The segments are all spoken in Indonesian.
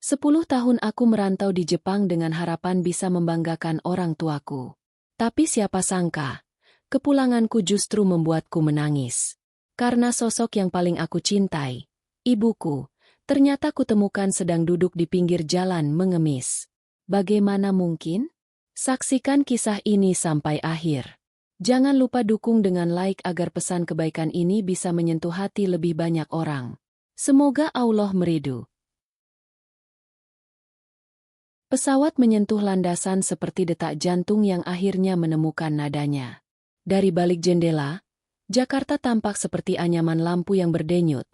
10 tahun aku merantau di Jepang dengan harapan bisa membanggakan orang tuaku. Tapi siapa sangka, kepulanganku justru membuatku menangis. Karena sosok yang paling aku cintai, ibuku, ternyata kutemukan sedang duduk di pinggir jalan mengemis. Bagaimana mungkin? Saksikan kisah ini sampai akhir. Jangan lupa dukung dengan like agar pesan kebaikan ini bisa menyentuh hati lebih banyak orang. Semoga Allah meridhu. Pesawat menyentuh landasan seperti detak jantung yang akhirnya menemukan nadanya. Dari balik jendela, Jakarta tampak seperti anyaman lampu yang berdenyut.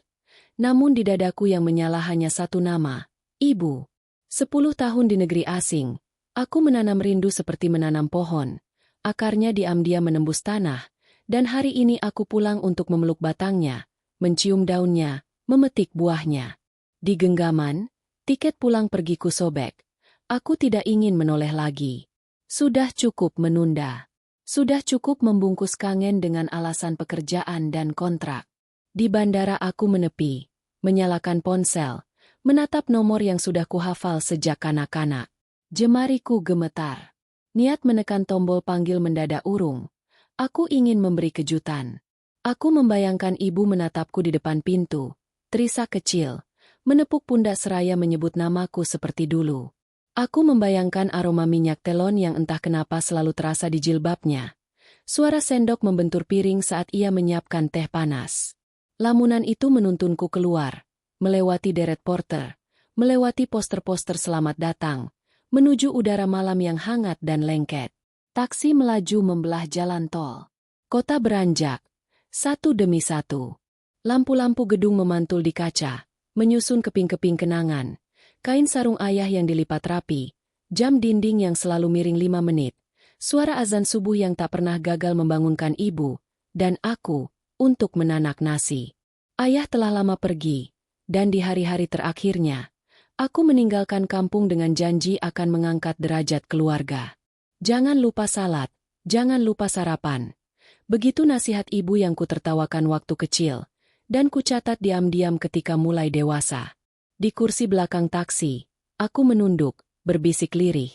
Namun di dadaku yang menyala hanya satu nama, Ibu. 10 tahun di negeri asing, aku menanam rindu seperti menanam pohon. Akarnya diam-diam menembus tanah, dan hari ini aku pulang untuk memeluk batangnya, mencium daunnya, memetik buahnya. Di genggaman, tiket pulang pergiku sobek. Aku tidak ingin menoleh lagi. Sudah cukup menunda. Sudah cukup membungkus kangen dengan alasan pekerjaan dan kontrak. Di bandara aku menepi, menyalakan ponsel, menatap nomor yang sudah kuhafal sejak kanak-kanak. Jemariku gemetar. Niat menekan tombol panggil mendadak urung. Aku ingin memberi kejutan. Aku membayangkan ibu menatapku di depan pintu, terisak kecil, menepuk pundak seraya menyebut namaku seperti dulu. Aku membayangkan aroma minyak telon yang entah kenapa selalu terasa di jilbabnya. Suara sendok membentur piring saat ia menyiapkan teh panas. Lamunan itu menuntunku keluar, melewati deret porter, melewati poster-poster selamat datang, menuju udara malam yang hangat dan lengket. Taksi melaju membelah jalan tol. Kota beranjak, satu demi satu. Lampu-lampu gedung memantul di kaca, menyusun keping-keping kenangan. Kain sarung ayah yang dilipat rapi, jam dinding yang selalu miring 5 menit, suara azan subuh yang tak pernah gagal membangunkan ibu, dan aku, untuk menanak nasi. Ayah telah lama pergi, dan di hari-hari terakhirnya, aku meninggalkan kampung dengan janji akan mengangkat derajat keluarga. Jangan lupa salat, jangan lupa sarapan. Begitu nasihat ibu yang kutertawakan waktu kecil, dan kucatat diam-diam ketika mulai dewasa. Di kursi belakang taksi, aku menunduk, berbisik lirih.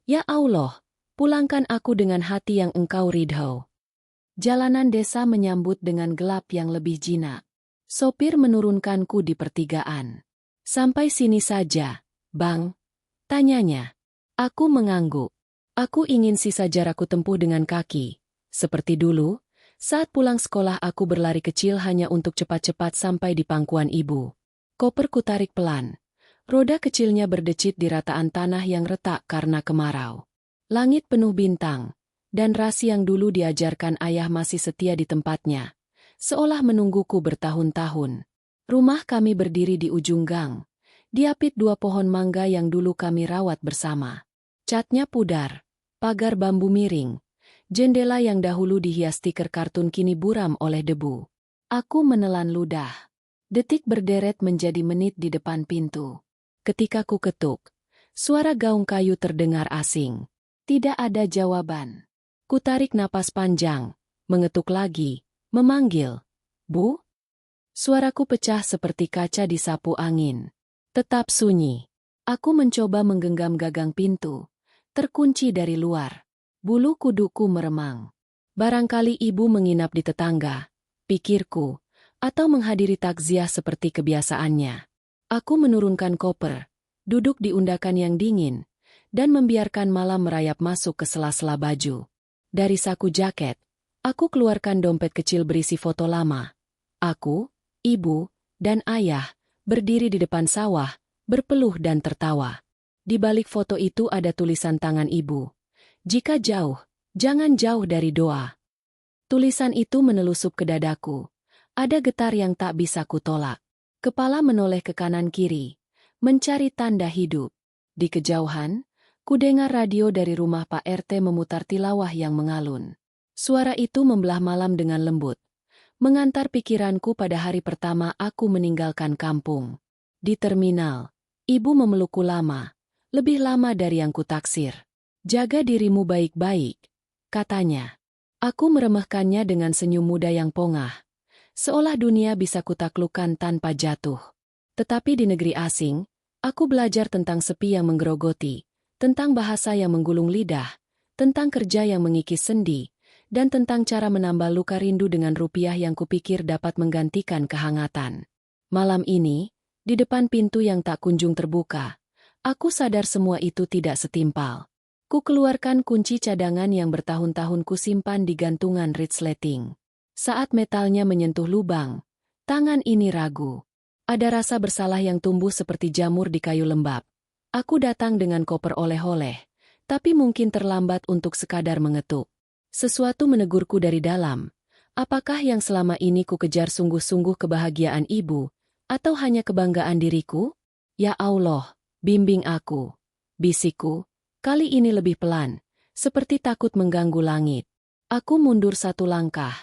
Ya Allah, pulangkan aku dengan hati yang Engkau ridho. Jalanan desa menyambut dengan gelap yang lebih jinak. Sopir menurunkanku di pertigaan. Sampai sini saja, Bang, tanyanya. Aku mengangguk. Aku ingin sisa jarakku tempuh dengan kaki. Seperti dulu, saat pulang sekolah aku berlari kecil hanya untuk cepat-cepat sampai di pangkuan ibu. Koperku tarik pelan. Roda kecilnya berdecit di rataan tanah yang retak karena kemarau. Langit penuh bintang, dan rasi yang dulu diajarkan ayah masih setia di tempatnya, seolah menungguku bertahun-tahun. Rumah kami berdiri di ujung gang, diapit 2 pohon mangga yang dulu kami rawat bersama. Catnya pudar, pagar bambu miring, jendela yang dahulu dihias stiker kartun kini buram oleh debu. Aku menelan ludah. Detik berderet menjadi menit di depan pintu. Ketika ku ketuk, suara gaung kayu terdengar asing. Tidak ada jawaban. Ku tarik napas panjang, mengetuk lagi, memanggil. Bu? Suaraku pecah seperti kaca disapu angin. Tetap sunyi. Aku mencoba menggenggam gagang pintu. Terkunci dari luar. Bulu kuduku meremang. Barangkali ibu menginap di tetangga, pikirku. Atau menghadiri takziah seperti kebiasaannya. Aku menurunkan koper, duduk di undakan yang dingin, dan membiarkan malam merayap masuk ke sela-sela baju. Dari saku jaket, aku keluarkan dompet kecil berisi foto lama. Aku, ibu, dan ayah berdiri di depan sawah, berpeluh dan tertawa. Di balik foto itu ada tulisan tangan ibu. Jika jauh, jangan jauh dari doa. Tulisan itu menelusup ke dadaku. Ada getar yang tak bisa kutolak. Kepala menoleh ke kanan-kiri, mencari tanda hidup. Di kejauhan, kudengar radio dari rumah Pak RT memutar tilawah yang mengalun. Suara itu membelah malam dengan lembut, mengantar pikiranku pada hari pertama aku meninggalkan kampung. Di terminal, ibu memelukku lama, lebih lama dari yang kutaksir. Jaga dirimu baik-baik, katanya. Aku meremehkannya dengan senyum muda yang pongah. Seolah dunia bisa kutaklukkan tanpa jatuh. Tetapi di negeri asing, Aku belajar tentang sepi yang menggerogoti, tentang bahasa yang menggulung lidah, tentang kerja yang mengikis sendi, dan tentang cara menambal luka rindu dengan rupiah yang kupikir dapat menggantikan kehangatan. Malam ini, di depan pintu yang tak kunjung terbuka, aku sadar semua itu tidak setimpal. Ku keluarkan kunci cadangan yang bertahun-tahun kusimpan di gantungan resleting. Saat metalnya menyentuh lubang, tangan ini ragu. Ada rasa bersalah yang tumbuh seperti jamur di kayu lembab. Aku datang dengan koper oleh-oleh, tapi mungkin terlambat untuk sekadar mengetuk. Sesuatu menegurku dari dalam. Apakah yang selama ini ku kejar sungguh-sungguh kebahagiaan ibu, atau hanya kebanggaan diriku? Ya Allah, bimbing aku. Bisikku. Kali ini lebih pelan, seperti takut mengganggu langit. Aku mundur satu langkah,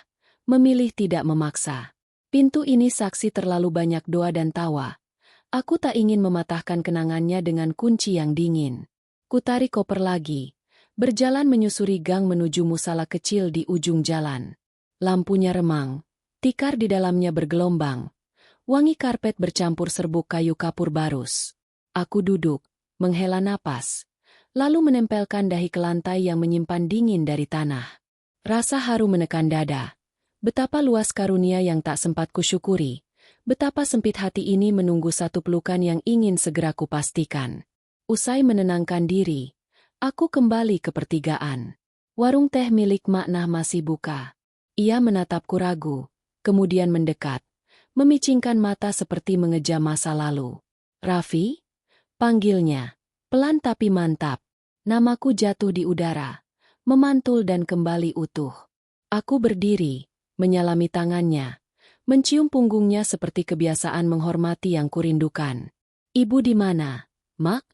memilih tidak memaksa. Pintu ini saksi terlalu banyak doa dan tawa. Aku tak ingin mematahkan kenangannya dengan kunci yang dingin. Kutarik koper lagi, berjalan menyusuri gang menuju musala kecil di ujung jalan. Lampunya remang, tikar di dalamnya bergelombang. Wangi karpet bercampur serbuk kayu kapur barus. Aku duduk, menghela napas. Lalu menempelkan dahi ke lantai yang menyimpan dingin dari tanah. Rasa haru menekan dada. Betapa luas karunia yang tak sempat kusyukuri. Betapa sempit hati ini menunggu satu pelukan yang ingin segera kupastikan. Usai menenangkan diri, aku kembali ke pertigaan. Warung teh milik Maknah masih buka. Ia menatapku ragu, kemudian mendekat, memicingkan mata seperti mengejar masa lalu. Raffi? Panggilnya. Pelan tapi mantap. Namaku jatuh di udara, memantul dan kembali utuh. Aku berdiri, menyalami tangannya, mencium punggungnya seperti kebiasaan menghormati yang kurindukan. Ibu di mana, Mak?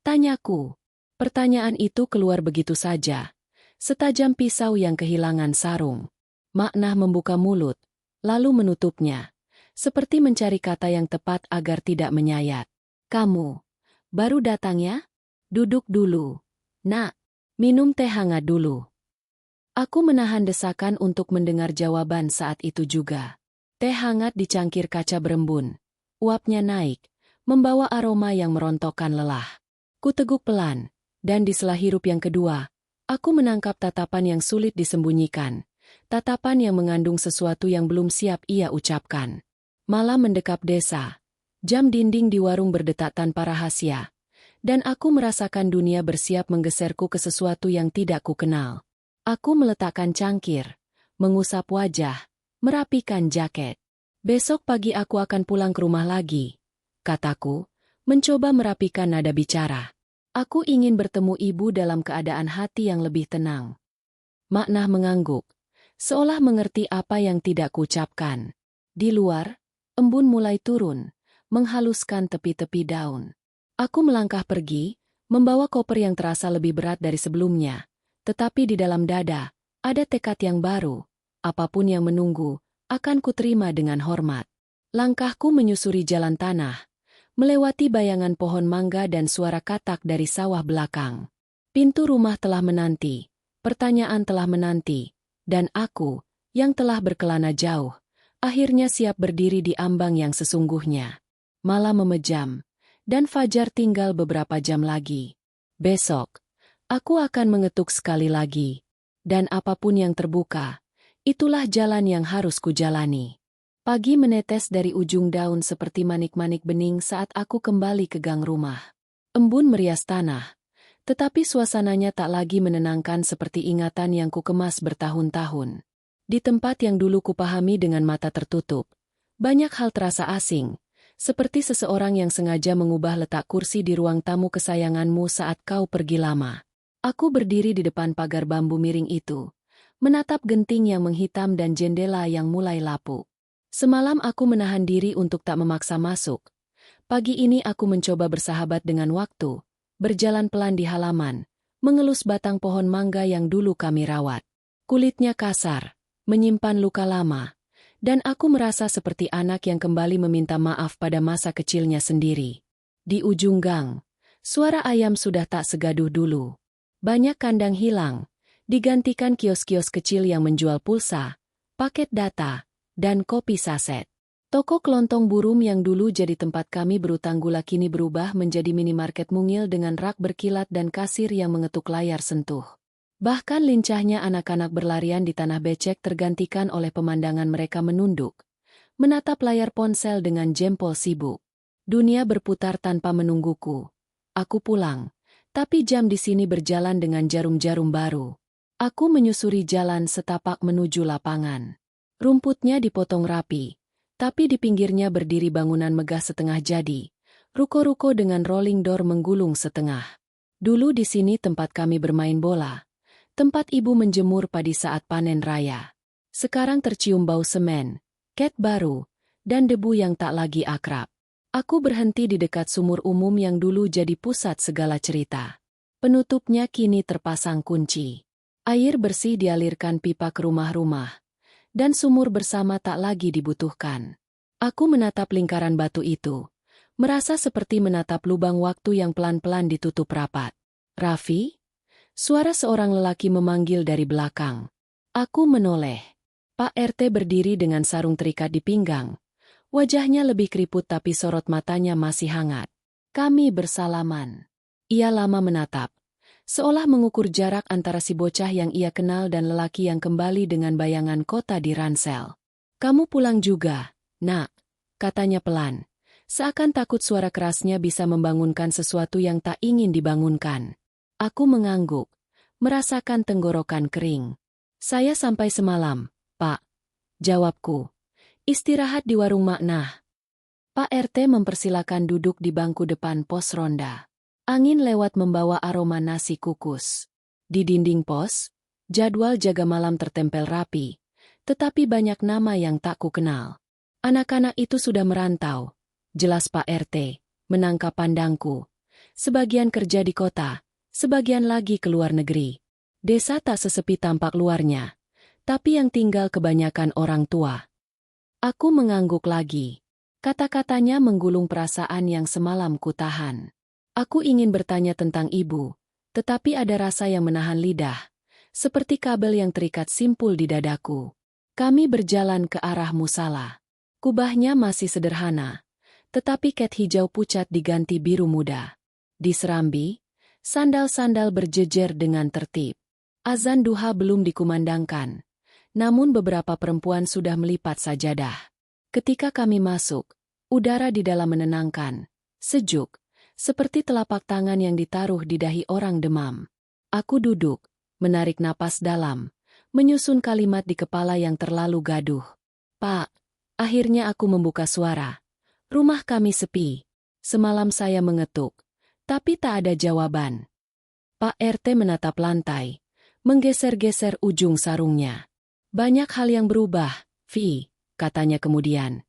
Tanyaku. Pertanyaan itu keluar begitu saja, setajam pisau yang kehilangan sarung. Maknah membuka mulut, lalu menutupnya, seperti mencari kata yang tepat agar tidak menyayat. Kamu baru datang ya? Duduk dulu. Nak, minum teh hangat dulu. Aku menahan desakan untuk mendengar jawaban saat itu juga. Teh hangat di cangkir kaca berembun. Uapnya naik, membawa aroma yang merontokkan lelah. Kuteguk pelan, dan di sela hirup yang kedua, aku menangkap tatapan yang sulit disembunyikan. Tatapan yang mengandung sesuatu yang belum siap ia ucapkan. Malam mendekap desa. Jam dinding di warung berdetak tanpa rahasia. Dan aku merasakan dunia bersiap menggeserku ke sesuatu yang tidak kukenal. Aku meletakkan cangkir, mengusap wajah, merapikan jaket. Besok pagi aku akan pulang ke rumah lagi, kataku, mencoba merapikan nada bicara. Aku ingin bertemu ibu dalam keadaan hati yang lebih tenang. Maknah mengangguk, seolah mengerti apa yang tidak kuucapkan. Di luar, embun mulai turun, menghaluskan tepi-tepi daun. Aku melangkah pergi, membawa koper yang terasa lebih berat dari sebelumnya. Tetapi di dalam dada, ada tekad yang baru. Apapun yang menunggu, akan kuterima dengan hormat. Langkahku menyusuri jalan tanah, melewati bayangan pohon mangga dan suara katak dari sawah belakang. Pintu rumah telah menanti, pertanyaan telah menanti, dan aku, yang telah berkelana jauh, akhirnya siap berdiri di ambang yang sesungguhnya. Malam memejam. Dan fajar tinggal beberapa jam lagi. Besok, aku akan mengetuk sekali lagi. Dan apapun yang terbuka, itulah jalan yang harus kujalani. Pagi menetes dari ujung daun seperti manik-manik bening saat aku kembali ke gang rumah. Embun merias tanah, tetapi suasananya tak lagi menenangkan seperti ingatan yang kukemas bertahun-tahun. Di tempat yang dulu kupahami dengan mata tertutup, banyak hal terasa asing. Seperti seseorang yang sengaja mengubah letak kursi di ruang tamu kesayanganmu saat kau pergi lama. Aku berdiri di depan pagar bambu miring itu, menatap genting yang menghitam dan jendela yang mulai lapuk. Semalam aku menahan diri untuk tak memaksa masuk. Pagi ini aku mencoba bersahabat dengan waktu, berjalan pelan di halaman, mengelus batang pohon mangga yang dulu kami rawat. Kulitnya kasar, menyimpan luka lama. Dan aku merasa seperti anak yang kembali meminta maaf pada masa kecilnya sendiri. Di ujung gang, suara ayam sudah tak segaduh dulu. Banyak kandang hilang, digantikan kios-kios kecil yang menjual pulsa, paket data, dan kopi saset. Toko kelontong burung yang dulu jadi tempat kami berutang gula kini berubah menjadi minimarket mungil dengan rak berkilat dan kasir yang mengetuk layar sentuh. Bahkan lincahnya anak-anak berlarian di tanah becek tergantikan oleh pemandangan mereka menunduk, menatap layar ponsel dengan jempol sibuk. Dunia berputar tanpa menungguku. Aku pulang, tapi jam di sini berjalan dengan jarum-jarum baru. Aku menyusuri jalan setapak menuju lapangan. Rumputnya dipotong rapi. Tapi di pinggirnya berdiri bangunan megah setengah jadi. Ruko-ruko dengan rolling door menggulung setengah. Dulu di sini tempat kami bermain bola. Tempat ibu menjemur padi saat panen raya. Sekarang tercium bau semen, cat baru, dan debu yang tak lagi akrab. Aku berhenti di dekat sumur umum yang dulu jadi pusat segala cerita. Penutupnya kini terpasang kunci. Air bersih dialirkan pipa ke rumah-rumah. Dan sumur bersama tak lagi dibutuhkan. Aku menatap lingkaran batu itu, merasa seperti menatap lubang waktu yang pelan-pelan ditutup rapat. Raffi? Suara seorang lelaki memanggil dari belakang. Aku menoleh. Pak RT berdiri dengan sarung terikat di pinggang. Wajahnya lebih keriput tapi sorot matanya masih hangat. Kami bersalaman. Ia lama menatap. Seolah mengukur jarak antara si bocah yang ia kenal dan lelaki yang kembali dengan bayangan kota di ransel. "Kamu pulang juga, nak," katanya pelan. Seakan takut suara kerasnya bisa membangunkan sesuatu yang tak ingin dibangunkan. Aku mengangguk, merasakan tenggorokan kering. "Saya sampai semalam, Pak," jawabku. "Istirahat di warung Maknah." Pak RT mempersilakan duduk di bangku depan pos ronda. Angin lewat membawa aroma nasi kukus. Di dinding pos, jadwal jaga malam tertempel rapi, tetapi banyak nama yang tak ku kenal. Anak-anak itu sudah merantau, jelas Pak RT, menangkap pandangku. Sebagian kerja di kota, sebagian lagi ke luar negeri. Desa tak sesepi tampak luarnya, tapi yang tinggal kebanyakan orang tua. Aku mengangguk lagi. Kata-katanya menggulung perasaan yang semalam ku tahan. Aku ingin bertanya tentang ibu, tetapi ada rasa yang menahan lidah, seperti kabel yang terikat simpul di dadaku. Kami berjalan ke arah musala. Kubahnya masih sederhana, tetapi cat hijau pucat diganti biru muda. Di serambi, sandal-sandal berjejer dengan tertib. Azan duha belum dikumandangkan, namun beberapa perempuan sudah melipat sajadah. Ketika kami masuk, udara di dalam menenangkan, sejuk, seperti telapak tangan yang ditaruh di dahi orang demam. Aku duduk, menarik napas dalam, menyusun kalimat di kepala yang terlalu gaduh. "Pak," akhirnya aku membuka suara. "Rumah kami sepi." Semalam saya mengetuk, tapi tak ada jawaban. Pak RT menatap lantai, menggeser-geser ujung sarungnya. "Banyak hal yang berubah, Vi," katanya kemudian.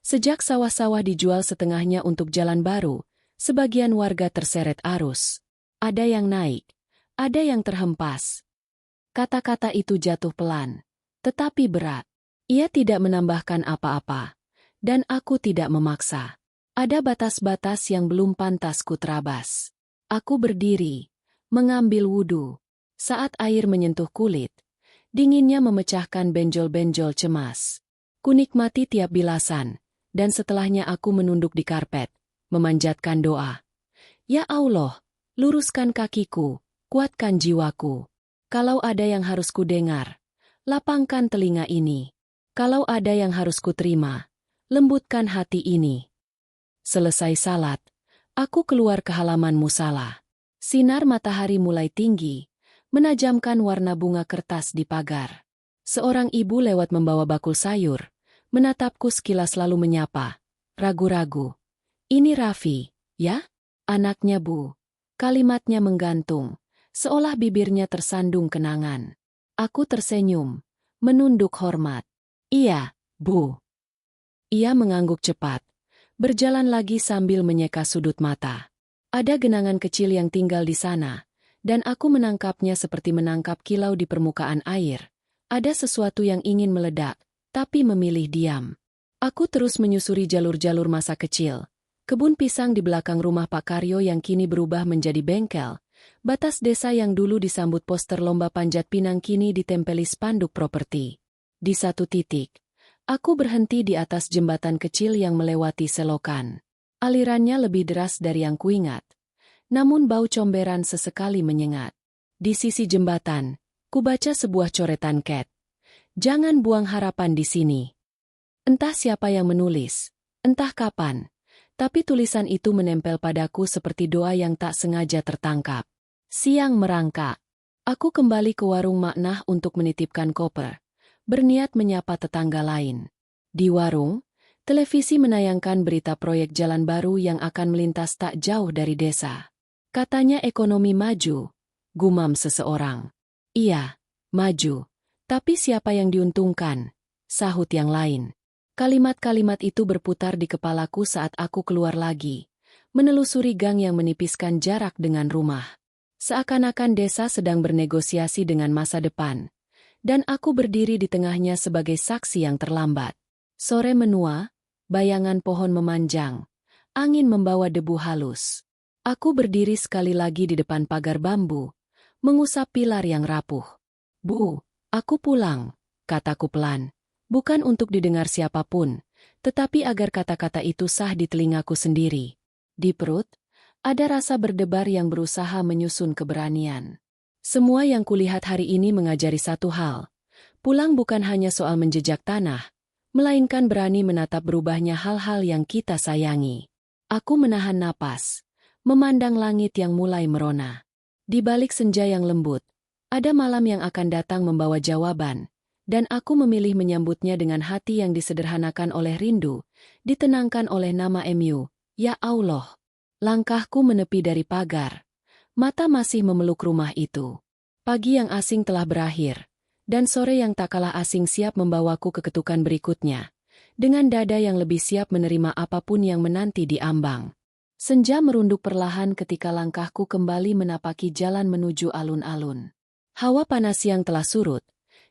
"Sejak sawah-sawah dijual setengahnya untuk jalan baru, sebagian warga terseret arus. Ada yang naik, ada yang terhempas." Kata-kata itu jatuh pelan, tetapi berat. Ia tidak menambahkan apa-apa, dan aku tidak memaksa. Ada batas-batas yang belum pantas ku terabas. Aku berdiri, mengambil wudhu. Saat air menyentuh kulit, dinginnya memecahkan benjol-benjol cemas. Kunikmati tiap bilasan, dan setelahnya aku menunduk di karpet, memanjatkan doa. "Ya Allah, luruskan kakiku, kuatkan jiwaku. Kalau ada yang harus ku dengar, lapangkan telinga ini. Kalau ada yang harus ku terima, lembutkan hati ini." Selesai salat, aku keluar ke halaman musala. Sinar matahari mulai tinggi, menajamkan warna bunga kertas di pagar. Seorang ibu lewat membawa bakul sayur, menatapku sekilas lalu menyapa, ragu-ragu. "Ini Raffi, ya? Anaknya Bu." Kalimatnya menggantung, seolah bibirnya tersandung kenangan. Aku tersenyum, menunduk hormat. "Iya, Bu." Ia mengangguk cepat, berjalan lagi sambil menyeka sudut mata. Ada genangan kecil yang tinggal di sana, dan aku menangkapnya seperti menangkap kilau di permukaan air. Ada sesuatu yang ingin meledak, tapi memilih diam. Aku terus menyusuri jalur-jalur masa kecil. Kebun pisang di belakang rumah Pak Karyo yang kini berubah menjadi bengkel. Batas desa yang dulu disambut poster lomba panjat pinang kini ditempeli spanduk properti. Di satu titik, Aku berhenti di atas jembatan kecil yang melewati selokan. Alirannya lebih deras dari yang kuingat. Namun bau comberan sesekali menyengat. Di sisi jembatan, kubaca sebuah coretan cat. Jangan buang harapan di sini. Entah siapa yang menulis, entah kapan, tapi tulisan itu menempel padaku seperti doa yang tak sengaja tertangkap. Siang merangkak. Aku kembali ke warung Maknah untuk menitipkan koper. Berniat menyapa tetangga lain. Di warung, televisi menayangkan berita proyek jalan baru yang akan melintas tak jauh dari desa. Katanya ekonomi maju, gumam seseorang. Iya, maju. Tapi siapa yang diuntungkan? Sahut yang lain. Kalimat-kalimat itu berputar di kepalaku saat aku keluar lagi, menelusuri gang yang menipiskan jarak dengan rumah. Seakan-akan desa sedang bernegosiasi dengan masa depan. Dan aku berdiri di tengahnya sebagai saksi yang terlambat. Sore menua, bayangan pohon memanjang. Angin membawa debu halus. Aku berdiri sekali lagi di depan pagar bambu, mengusap pilar yang rapuh. Bu, aku pulang, kataku pelan. Bukan untuk didengar siapapun, tetapi agar kata-kata itu sah di telingaku sendiri. Di perut, ada rasa berdebar yang berusaha menyusun keberanian. Semua yang kulihat hari ini mengajari satu hal. Pulang bukan hanya soal menjejak tanah, melainkan berani menatap berubahnya hal-hal yang kita sayangi. Aku menahan napas, memandang langit yang mulai merona. Di balik senja yang lembut, ada malam yang akan datang membawa jawaban, dan aku memilih menyambutnya dengan hati yang disederhanakan oleh rindu, ditenangkan oleh nama MU, ya Allah. Langkahku menepi dari pagar. Mata masih memeluk rumah itu. Pagi yang asing telah berakhir, dan sore yang tak kalah asing siap membawaku ke ketukan berikutnya, dengan dada yang lebih siap menerima apapun yang menanti di ambang. Senja merunduk perlahan ketika langkahku kembali menapaki jalan menuju alun-alun. Hawa panas yang telah surut,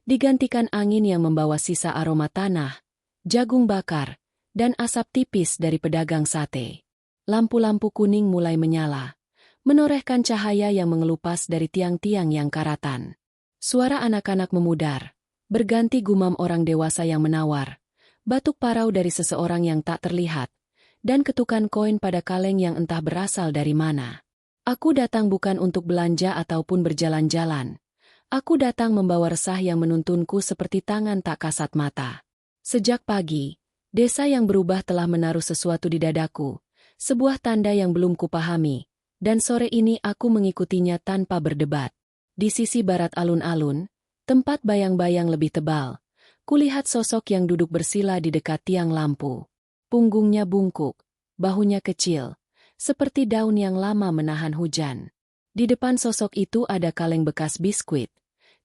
digantikan angin yang membawa sisa aroma tanah, jagung bakar, dan asap tipis dari pedagang sate. Lampu-lampu kuning mulai menyala, menorehkan cahaya yang mengelupas dari tiang-tiang yang karatan. Suara anak-anak memudar, berganti gumam orang dewasa yang menawar, batuk parau dari seseorang yang tak terlihat, dan ketukan koin pada kaleng yang entah berasal dari mana. Aku datang bukan untuk belanja ataupun berjalan-jalan. Aku datang membawa resah yang menuntunku seperti tangan tak kasat mata. Sejak pagi, desa yang berubah telah menaruh sesuatu di dadaku, sebuah tanda yang belum kupahami, dan sore ini aku mengikutinya tanpa berdebat. Di sisi barat alun-alun, tempat bayang-bayang lebih tebal, kulihat sosok yang duduk bersila di dekat tiang lampu. Punggungnya bungkuk, bahunya kecil, seperti daun yang lama menahan hujan. Di depan sosok itu ada kaleng bekas biskuit.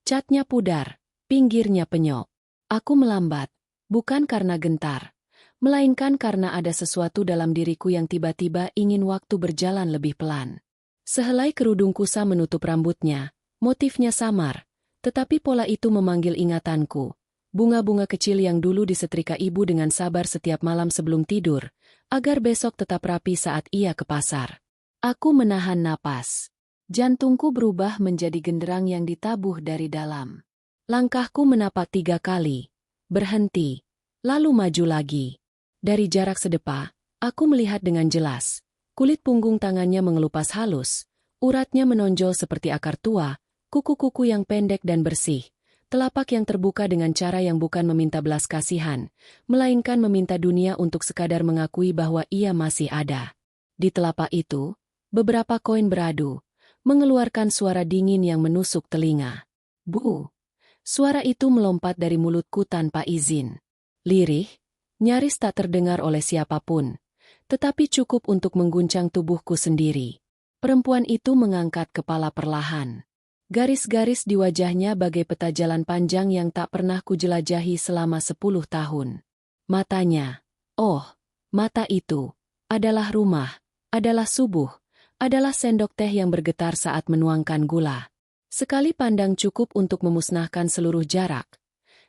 Catnya pudar, pinggirnya penyok. Aku melambat, bukan karena gentar, melainkan karena ada sesuatu dalam diriku yang tiba-tiba ingin waktu berjalan lebih pelan. Sehelai kerudung kusa menutup rambutnya, motifnya samar, tetapi pola itu memanggil ingatanku. Bunga-bunga kecil yang dulu disetrika ibu dengan sabar setiap malam sebelum tidur, agar besok tetap rapi saat ia ke pasar. Aku menahan napas. Jantungku berubah menjadi genderang yang ditabuh dari dalam. Langkahku menapak 3 kali, berhenti, lalu maju lagi. Dari jarak sedepa, aku melihat dengan jelas. Kulit punggung tangannya mengelupas halus, uratnya menonjol seperti akar tua, kuku-kuku yang pendek dan bersih, telapak yang terbuka dengan cara yang bukan meminta belas kasihan, melainkan meminta dunia untuk sekadar mengakui bahwa ia masih ada. Di telapak itu, beberapa koin beradu, mengeluarkan suara dingin yang menusuk telinga. Bu! Suara itu melompat dari mulutku tanpa izin. Lirih, nyaris tak terdengar oleh siapapun, tetapi cukup untuk mengguncang tubuhku sendiri. Perempuan itu mengangkat kepala perlahan. Garis-garis di wajahnya bagai peta jalan panjang yang tak pernah kujelajahi selama 10 tahun. Matanya, oh, mata itu, adalah rumah, adalah subuh, adalah sendok teh yang bergetar saat menuangkan gula. Sekali pandang cukup untuk memusnahkan seluruh jarak.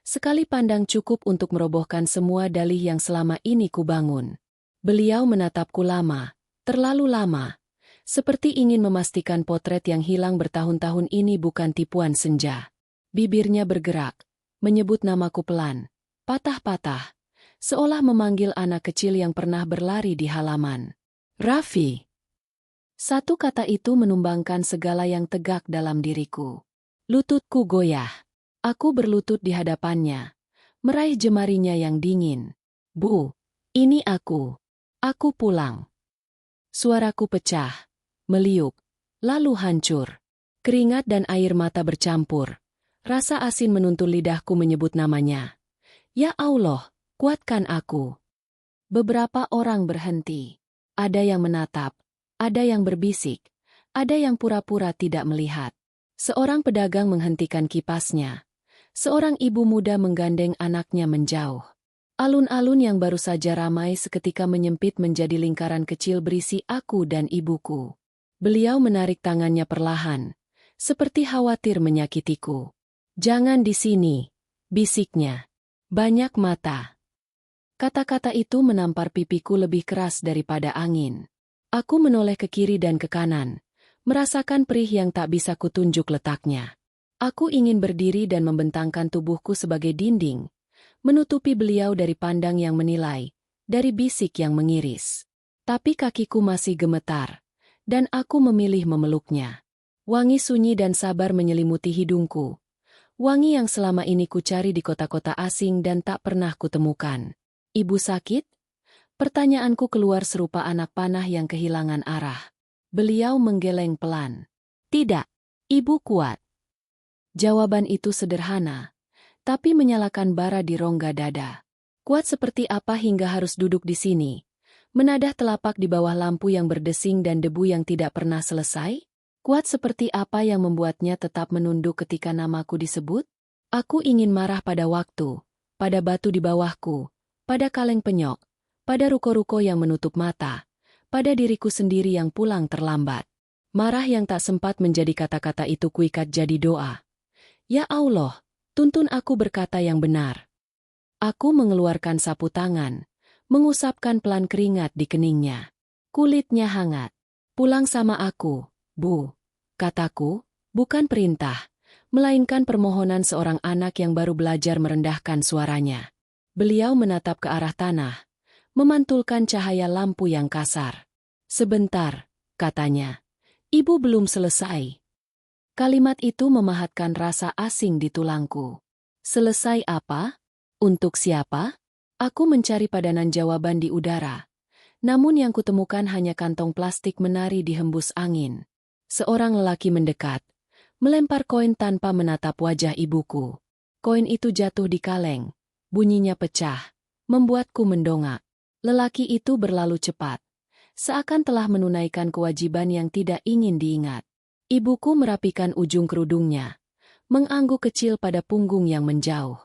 Sekali pandang cukup untuk merobohkan semua dalih yang selama ini kubangun. Beliau menatapku lama, terlalu lama, seperti ingin memastikan potret yang hilang bertahun-tahun ini bukan tipuan senja. Bibirnya bergerak, menyebut namaku pelan. patah-patah, seolah memanggil anak kecil yang pernah berlari di halaman. Raffi. Satu kata itu menumbangkan segala yang tegak dalam diriku. Lututku goyah. Aku berlutut di hadapannya, meraih jemarinya yang dingin. Bu, ini aku. Aku pulang. Suaraku pecah, meliuk, lalu hancur. Keringat dan air mata bercampur. Rasa asin menuntun lidahku menyebut namanya. Ya Allah, kuatkan aku. Beberapa orang berhenti. Ada yang menatap, ada yang berbisik, ada yang pura-pura tidak melihat. Seorang pedagang menghentikan kipasnya. Seorang ibu muda menggandeng anaknya menjauh. Alun-alun yang baru saja ramai seketika menyempit menjadi lingkaran kecil berisi aku dan ibuku. Beliau menarik tangannya perlahan, seperti khawatir menyakitiku. Jangan di sini, bisiknya. Banyak mata. Kata-kata itu menampar pipiku lebih keras daripada angin. Aku menoleh ke kiri dan ke kanan, merasakan perih yang tak bisa kutunjuk letaknya. Aku ingin berdiri dan membentangkan tubuhku sebagai dinding, menutupi beliau dari pandang yang menilai, dari bisik yang mengiris. Tapi kakiku masih gemetar, dan aku memilih memeluknya. Wangi sunyi dan sabar menyelimuti hidungku. Wangi yang selama ini kucari di kota-kota asing dan tak pernah kutemukan. Ibu sakit? Pertanyaanku keluar serupa anak panah yang kehilangan arah. Beliau menggeleng pelan. Tidak, ibu kuat. Jawaban itu sederhana, tapi menyalakan bara di rongga dada. Kuat seperti apa hingga harus duduk di sini, menadah telapak di bawah lampu yang berdesing dan debu yang tidak pernah selesai? Kuat seperti apa yang membuatnya tetap menunduk ketika namaku disebut? Aku ingin marah pada waktu, pada batu di bawahku, pada kaleng penyok, pada ruko-ruko yang menutup mata, pada diriku sendiri yang pulang terlambat. Marah yang tak sempat menjadi kata-kata itu kuikat jadi doa. Ya Allah, tuntun aku berkata yang benar. Aku mengeluarkan sapu tangan, mengusapkan pelan keringat di keningnya. Kulitnya hangat. Pulang sama aku, Bu. Kataku, bukan perintah, melainkan permohonan seorang anak yang baru belajar merendahkan suaranya. Beliau menatap ke arah tanah, memantulkan cahaya lampu yang kasar. Sebentar, katanya. Ibu belum selesai. Kalimat itu memahatkan rasa asing di tulangku. Selesai apa? Untuk siapa? Aku mencari padanan jawaban di udara. Namun yang kutemukan hanya kantong plastik menari di hembus angin. Seorang lelaki mendekat, melempar koin tanpa menatap wajah ibuku. Koin itu jatuh di kaleng, bunyinya pecah, membuatku mendongak. Lelaki itu berlalu cepat, seakan telah menunaikan kewajiban yang tidak ingin diingat. Ibuku merapikan ujung kerudungnya, mengangguk kecil pada punggung yang menjauh.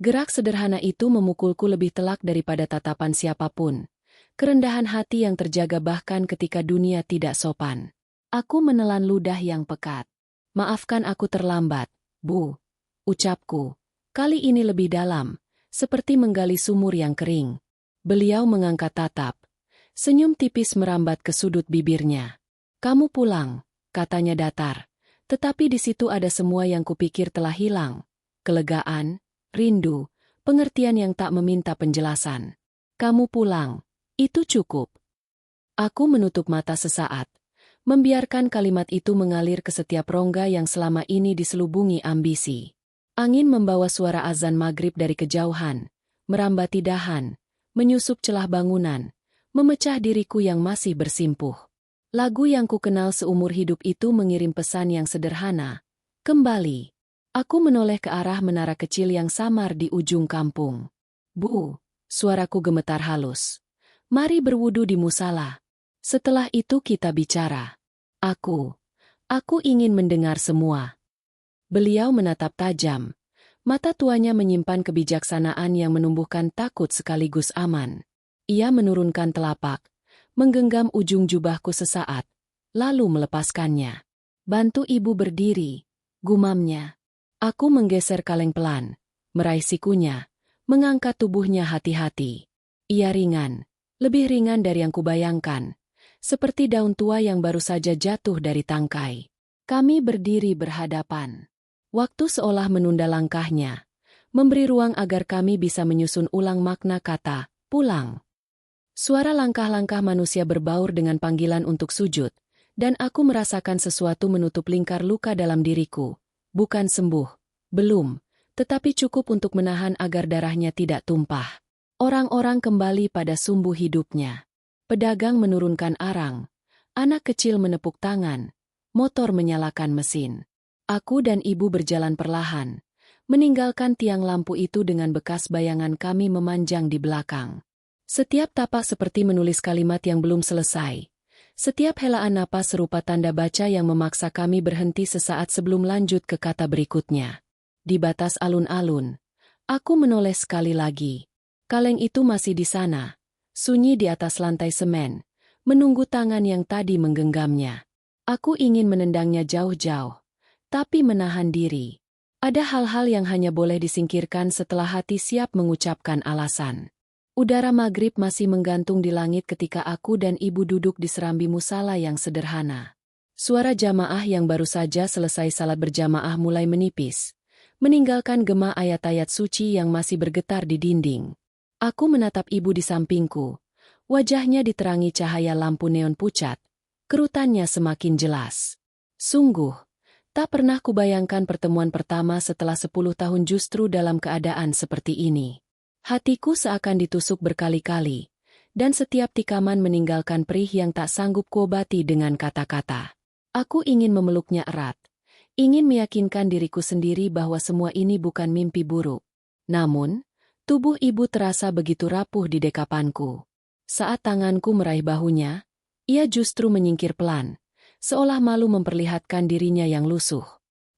Gerak sederhana itu memukulku lebih telak daripada tatapan siapapun. Kerendahan hati yang terjaga bahkan ketika dunia tidak sopan. Aku menelan ludah yang pekat. Maafkan aku terlambat, Bu. Ucapku. Kali ini lebih dalam, seperti menggali sumur yang kering. Beliau mengangkat tatap. Senyum tipis merambat ke sudut bibirnya. Kamu pulang, katanya datar. Tetapi di situ ada semua yang kupikir telah hilang. Kelegaan, rindu, pengertian yang tak meminta penjelasan. Kamu pulang, itu cukup. Aku menutup mata sesaat, membiarkan kalimat itu mengalir ke setiap rongga yang selama ini diselubungi ambisi. Angin membawa suara azan maghrib dari kejauhan, merambati dahan, menyusup celah bangunan, memecah diriku yang masih bersimpuh. Lagu yang kukenal seumur hidup itu mengirim pesan yang sederhana. Kembali. Aku menoleh ke arah menara kecil yang samar di ujung kampung. Bu, suaraku gemetar halus. Mari berwudu di musala. Setelah itu kita bicara. Aku ingin mendengar semua. Beliau menatap tajam. Mata tuanya menyimpan kebijaksanaan yang menumbuhkan takut sekaligus aman. Ia menurunkan telapak, menggenggam ujung jubahku sesaat, lalu melepaskannya. Bantu ibu berdiri, gumamnya. Aku menggeser kaleng pelan, meraih sikunya, mengangkat tubuhnya hati-hati. Ia ringan, lebih ringan dari yang kubayangkan, seperti daun tua yang baru saja jatuh dari tangkai. Kami berdiri berhadapan. Waktu seolah menunda langkahnya, memberi ruang agar kami bisa menyusun ulang makna kata, pulang. Suara langkah-langkah manusia berbaur dengan panggilan untuk sujud, dan aku merasakan sesuatu menutup lingkar luka dalam diriku. Bukan sembuh, belum, tetapi cukup untuk menahan agar darahnya tidak tumpah. Orang-orang kembali pada sumbu hidupnya. Pedagang menurunkan arang, anak kecil menepuk tangan, motor menyalakan mesin. Aku dan ibu berjalan perlahan, meninggalkan tiang lampu itu dengan bekas bayangan kami memanjang di belakang. Setiap tapak seperti menulis kalimat yang belum selesai. Setiap helaan napas serupa tanda baca yang memaksa kami berhenti sesaat sebelum lanjut ke kata berikutnya. Di batas alun-alun, aku menoleh sekali lagi. Kaleng itu masih di sana, sunyi di atas lantai semen, menunggu tangan yang tadi menggenggamnya. Aku ingin menendangnya jauh-jauh, tapi menahan diri. Ada hal-hal yang hanya boleh disingkirkan setelah hati siap mengucapkan alasan. Udara maghrib masih menggantung di langit ketika aku dan ibu duduk di serambi musala yang sederhana. Suara jamaah yang baru saja selesai salat berjamaah mulai menipis, meninggalkan gema ayat-ayat suci yang masih bergetar di dinding. Aku menatap ibu di sampingku, wajahnya diterangi cahaya lampu neon pucat, kerutannya semakin jelas. Sungguh, tak pernah kubayangkan pertemuan pertama setelah 10 tahun justru dalam keadaan seperti ini. Hatiku seakan ditusuk berkali-kali, dan setiap tikaman meninggalkan perih yang tak sanggup kuobati dengan kata-kata. Aku ingin memeluknya erat, ingin meyakinkan diriku sendiri bahwa semua ini bukan mimpi buruk. Namun, tubuh ibu terasa begitu rapuh di dekapanku. Saat tanganku meraih bahunya, ia justru menyingkir pelan, seolah malu memperlihatkan dirinya yang lusuh.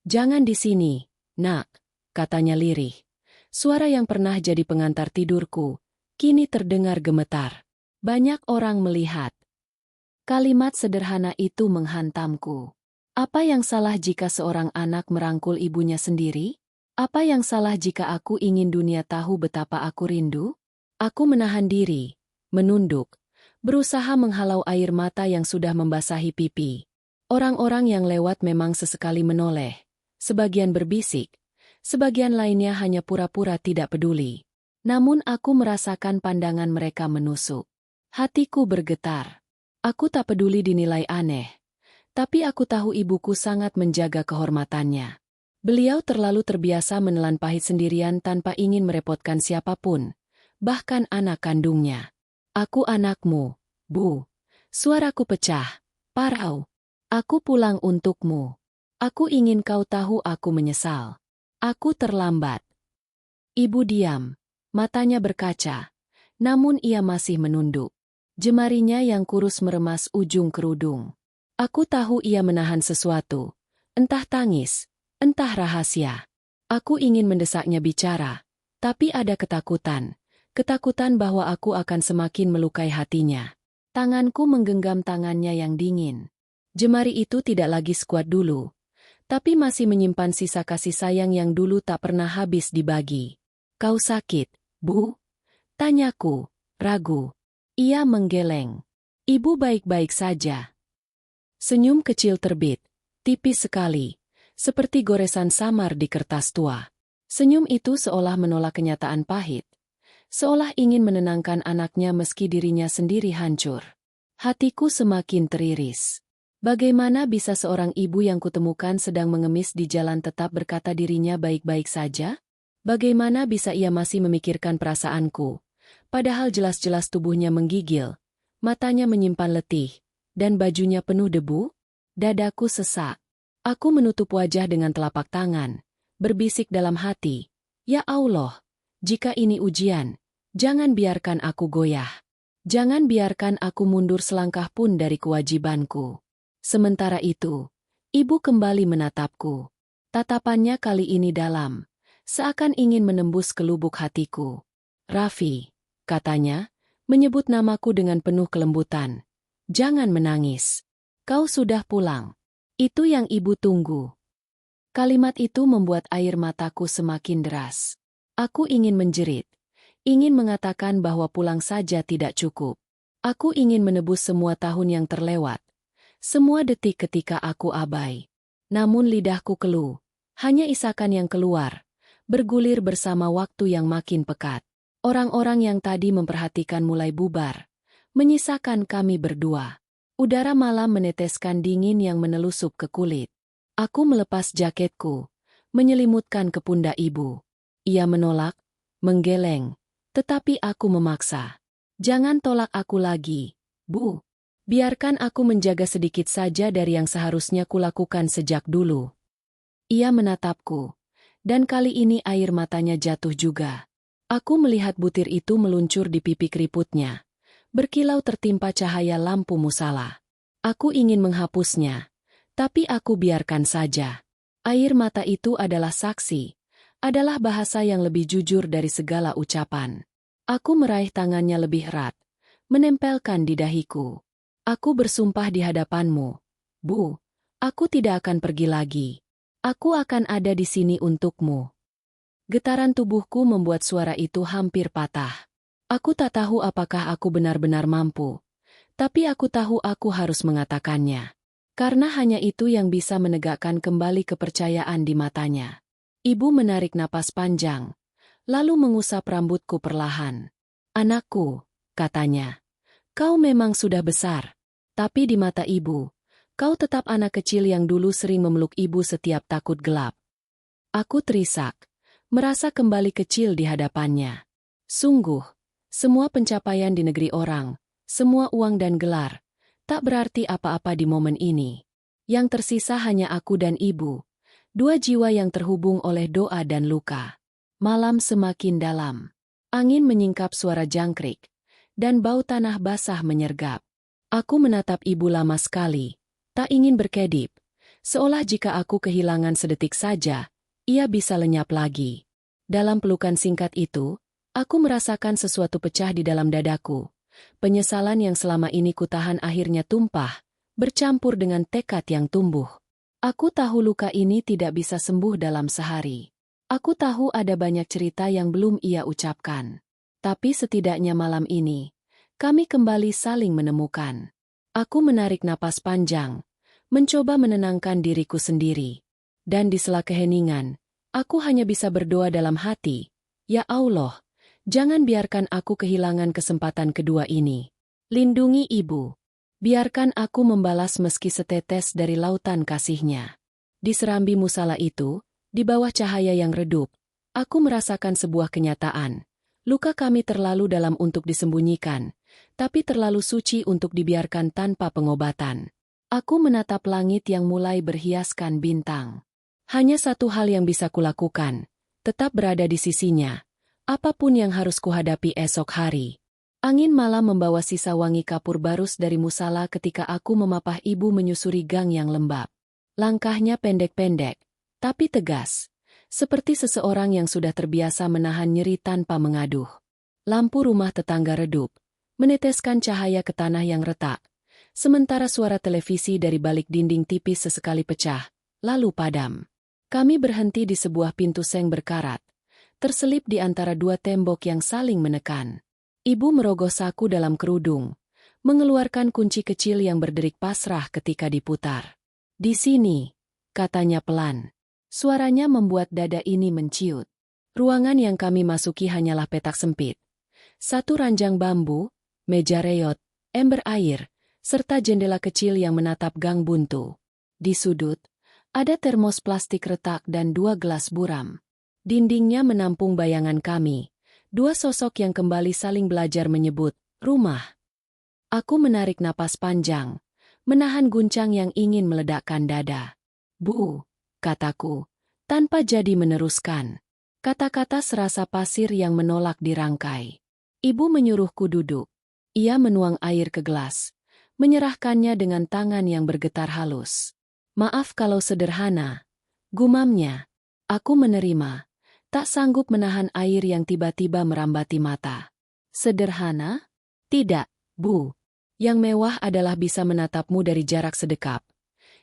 "Jangan di sini, nak," katanya lirih. Suara yang pernah jadi pengantar tidurku, kini terdengar gemetar. Banyak orang melihat. Kalimat sederhana itu menghantamku. Apa yang salah jika seorang anak merangkul ibunya sendiri? Apa yang salah jika aku ingin dunia tahu betapa aku rindu? Aku menahan diri, menunduk, berusaha menghalau air mata yang sudah membasahi pipi. Orang-orang yang lewat memang sesekali menoleh, sebagian berbisik, sebagian lainnya hanya pura-pura tidak peduli. Namun aku merasakan pandangan mereka menusuk. Hatiku bergetar. Aku tak peduli dinilai aneh, tapi aku tahu ibuku sangat menjaga kehormatannya. Beliau terlalu terbiasa menelan pahit sendirian tanpa ingin merepotkan siapapun, bahkan anak kandungnya. "Aku anakmu, Bu." Suaraku pecah, parau. "Aku pulang untukmu. Aku ingin kau tahu aku menyesal. Aku terlambat." Ibu diam, matanya berkaca, namun ia masih menunduk. Jemarinya yang kurus meremas ujung kerudung. Aku tahu ia menahan sesuatu, entah tangis, entah rahasia. Aku ingin mendesaknya bicara, tapi ada ketakutan, ketakutan bahwa aku akan semakin melukai hatinya. Tanganku menggenggam tangannya yang dingin. Jemari itu tidak lagi sekuat dulu, tapi masih menyimpan sisa kasih sayang yang dulu tak pernah habis dibagi. "Kau sakit, Bu?" tanyaku, ragu. Ia menggeleng. "Ibu baik-baik saja." Senyum kecil terbit, tipis sekali, seperti goresan samar di kertas tua. Senyum itu seolah menolak kenyataan pahit, seolah ingin menenangkan anaknya meski dirinya sendiri hancur. Hatiku semakin teriris. Bagaimana bisa seorang ibu yang kutemukan sedang mengemis di jalan tetap berkata dirinya baik-baik saja? Bagaimana bisa ia masih memikirkan perasaanku, padahal jelas-jelas tubuhnya menggigil, matanya menyimpan letih, dan bajunya penuh debu? Dadaku sesak. Aku menutup wajah dengan telapak tangan, berbisik dalam hati, "Ya Allah, jika ini ujian, jangan biarkan aku goyah. Jangan biarkan aku mundur selangkah pun dari kewajibanku." Sementara itu, ibu kembali menatapku. Tatapannya kali ini dalam, seakan ingin menembus ke lubuk hatiku. "Raffi," katanya, menyebut namaku dengan penuh kelembutan. "Jangan menangis. Kau sudah pulang. Itu yang ibu tunggu." Kalimat itu membuat air mataku semakin deras. Aku ingin menjerit, ingin mengatakan bahwa pulang saja tidak cukup. Aku ingin menebus semua tahun yang terlewat, semua detik ketika aku abai. Namun lidahku keluh, hanya isakan yang keluar, bergulir bersama waktu yang makin pekat. Orang-orang yang tadi memperhatikan mulai bubar, menyisakan kami berdua. Udara malam meneteskan dingin yang menelusup ke kulit. Aku melepas jaketku, menyelimutkan ke pundak ibu. Ia menolak, menggeleng, tetapi aku memaksa. Jangan tolak aku lagi, Bu. Biarkan aku menjaga sedikit saja dari yang seharusnya kulakukan sejak dulu. Ia menatapku, dan kali ini air matanya jatuh juga. Aku melihat butir itu meluncur di pipi keriputnya, berkilau tertimpa cahaya lampu musala. Aku ingin menghapusnya, tapi aku biarkan saja. Air mata itu adalah saksi, adalah bahasa yang lebih jujur dari segala ucapan. Aku meraih tangannya lebih erat, menempelkan di dahiku. Aku bersumpah di hadapanmu, Bu, aku tidak akan pergi lagi. Aku akan ada di sini untukmu. Getaran tubuhku membuat suara itu hampir patah. Aku tak tahu apakah aku benar-benar mampu, tapi aku tahu aku harus mengatakannya. Karena hanya itu yang bisa menegakkan kembali kepercayaan di matanya. Ibu menarik napas panjang, lalu mengusap rambutku perlahan. Anakku, katanya, kau memang sudah besar. Tapi di mata ibu, kau tetap anak kecil yang dulu sering memeluk ibu setiap takut gelap. Aku terisak, merasa kembali kecil di hadapannya. Sungguh, semua pencapaian di negeri orang, semua uang dan gelar, tak berarti apa-apa di momen ini. Yang tersisa hanya aku dan ibu, dua jiwa yang terhubung oleh doa dan luka. Malam semakin dalam. Angin menyingkap suara jangkrik, dan bau tanah basah menyergap. Aku menatap ibu lama sekali, tak ingin berkedip, seolah jika aku kehilangan sedetik saja, ia bisa lenyap lagi. Dalam pelukan singkat itu, aku merasakan sesuatu pecah di dalam dadaku. Penyesalan yang selama ini kutahan akhirnya tumpah, bercampur dengan tekad yang tumbuh. Aku tahu luka ini tidak bisa sembuh dalam sehari. Aku tahu ada banyak cerita yang belum ia ucapkan. Tapi setidaknya malam ini, kami kembali saling menemukan. Aku menarik napas panjang, mencoba menenangkan diriku sendiri. Dan di sela keheningan, aku hanya bisa berdoa dalam hati, Ya Allah, jangan biarkan aku kehilangan kesempatan kedua ini. Lindungi ibu. Biarkan aku membalas meski setetes dari lautan kasihnya. Di serambi musala itu, di bawah cahaya yang redup, aku merasakan sebuah kenyataan. Luka kami terlalu dalam untuk disembunyikan, tapi terlalu suci untuk dibiarkan tanpa pengobatan. Aku menatap langit yang mulai berhiaskan bintang. Hanya satu hal yang bisa kulakukan, tetap berada di sisinya, apapun yang harus kuhadapi esok hari. Angin malam membawa sisa wangi kapur barus dari musala ketika aku memapah ibu menyusuri gang yang lembab. Langkahnya pendek-pendek, tapi tegas. Seperti seseorang yang sudah terbiasa menahan nyeri tanpa mengaduh. Lampu rumah tetangga redup, meneteskan cahaya ke tanah yang retak. Sementara suara televisi dari balik dinding tipis sesekali pecah, lalu padam. Kami berhenti di sebuah pintu seng berkarat, terselip di antara dua tembok yang saling menekan. Ibu merogoh saku dalam kerudung, mengeluarkan kunci kecil yang berderik pasrah ketika diputar. Di sini, katanya pelan. Suaranya membuat dada ini menciut. Ruangan yang kami masuki hanyalah petak sempit. Satu ranjang bambu, meja reot, ember air, serta jendela kecil yang menatap gang buntu. Di sudut, ada termos plastik retak dan dua gelas buram. Dindingnya menampung bayangan kami. Dua sosok yang kembali saling belajar menyebut, rumah. Aku menarik napas panjang, menahan guncang yang ingin meledakkan dada. Bu, kataku, tanpa jadi meneruskan. Kata-kata serasa pasir yang menolak dirangkai. Ibu menyuruhku duduk. Ia menuang air ke gelas, menyerahkannya dengan tangan yang bergetar halus. Maaf kalau sederhana, gumamnya. Aku menerima, tak sanggup menahan air yang tiba-tiba merambati mata. Sederhana? Tidak, Bu. Yang mewah adalah bisa menatapmu dari jarak sedekap.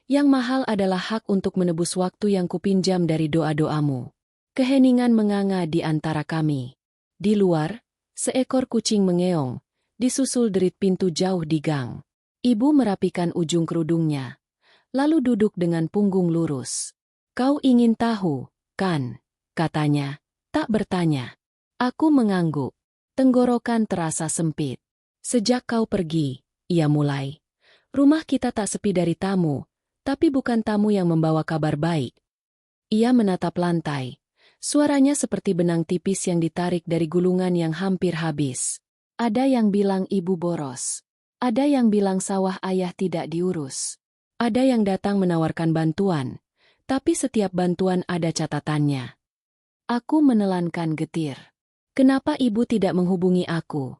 Yang mahal adalah hak untuk menebus waktu yang kupinjam dari doa-doamu. Keheningan menganga di antara kami. Di luar, seekor kucing mengeong, disusul derit pintu jauh di gang. Ibu merapikan ujung kerudungnya, lalu duduk dengan punggung lurus. Kau ingin tahu, kan? Katanya. Tak bertanya. Aku mengangguk. Tenggorokan terasa sempit. Sejak kau pergi, ia mulai. Rumah kita tak sepi dari tamu, tapi bukan tamu yang membawa kabar baik. Ia menatap lantai. Suaranya seperti benang tipis yang ditarik dari gulungan yang hampir habis. Ada yang bilang ibu boros. Ada yang bilang sawah ayah tidak diurus. Ada yang datang menawarkan bantuan, tapi setiap bantuan ada catatannya. Aku menelankan getir. Kenapa ibu tidak menghubungi aku?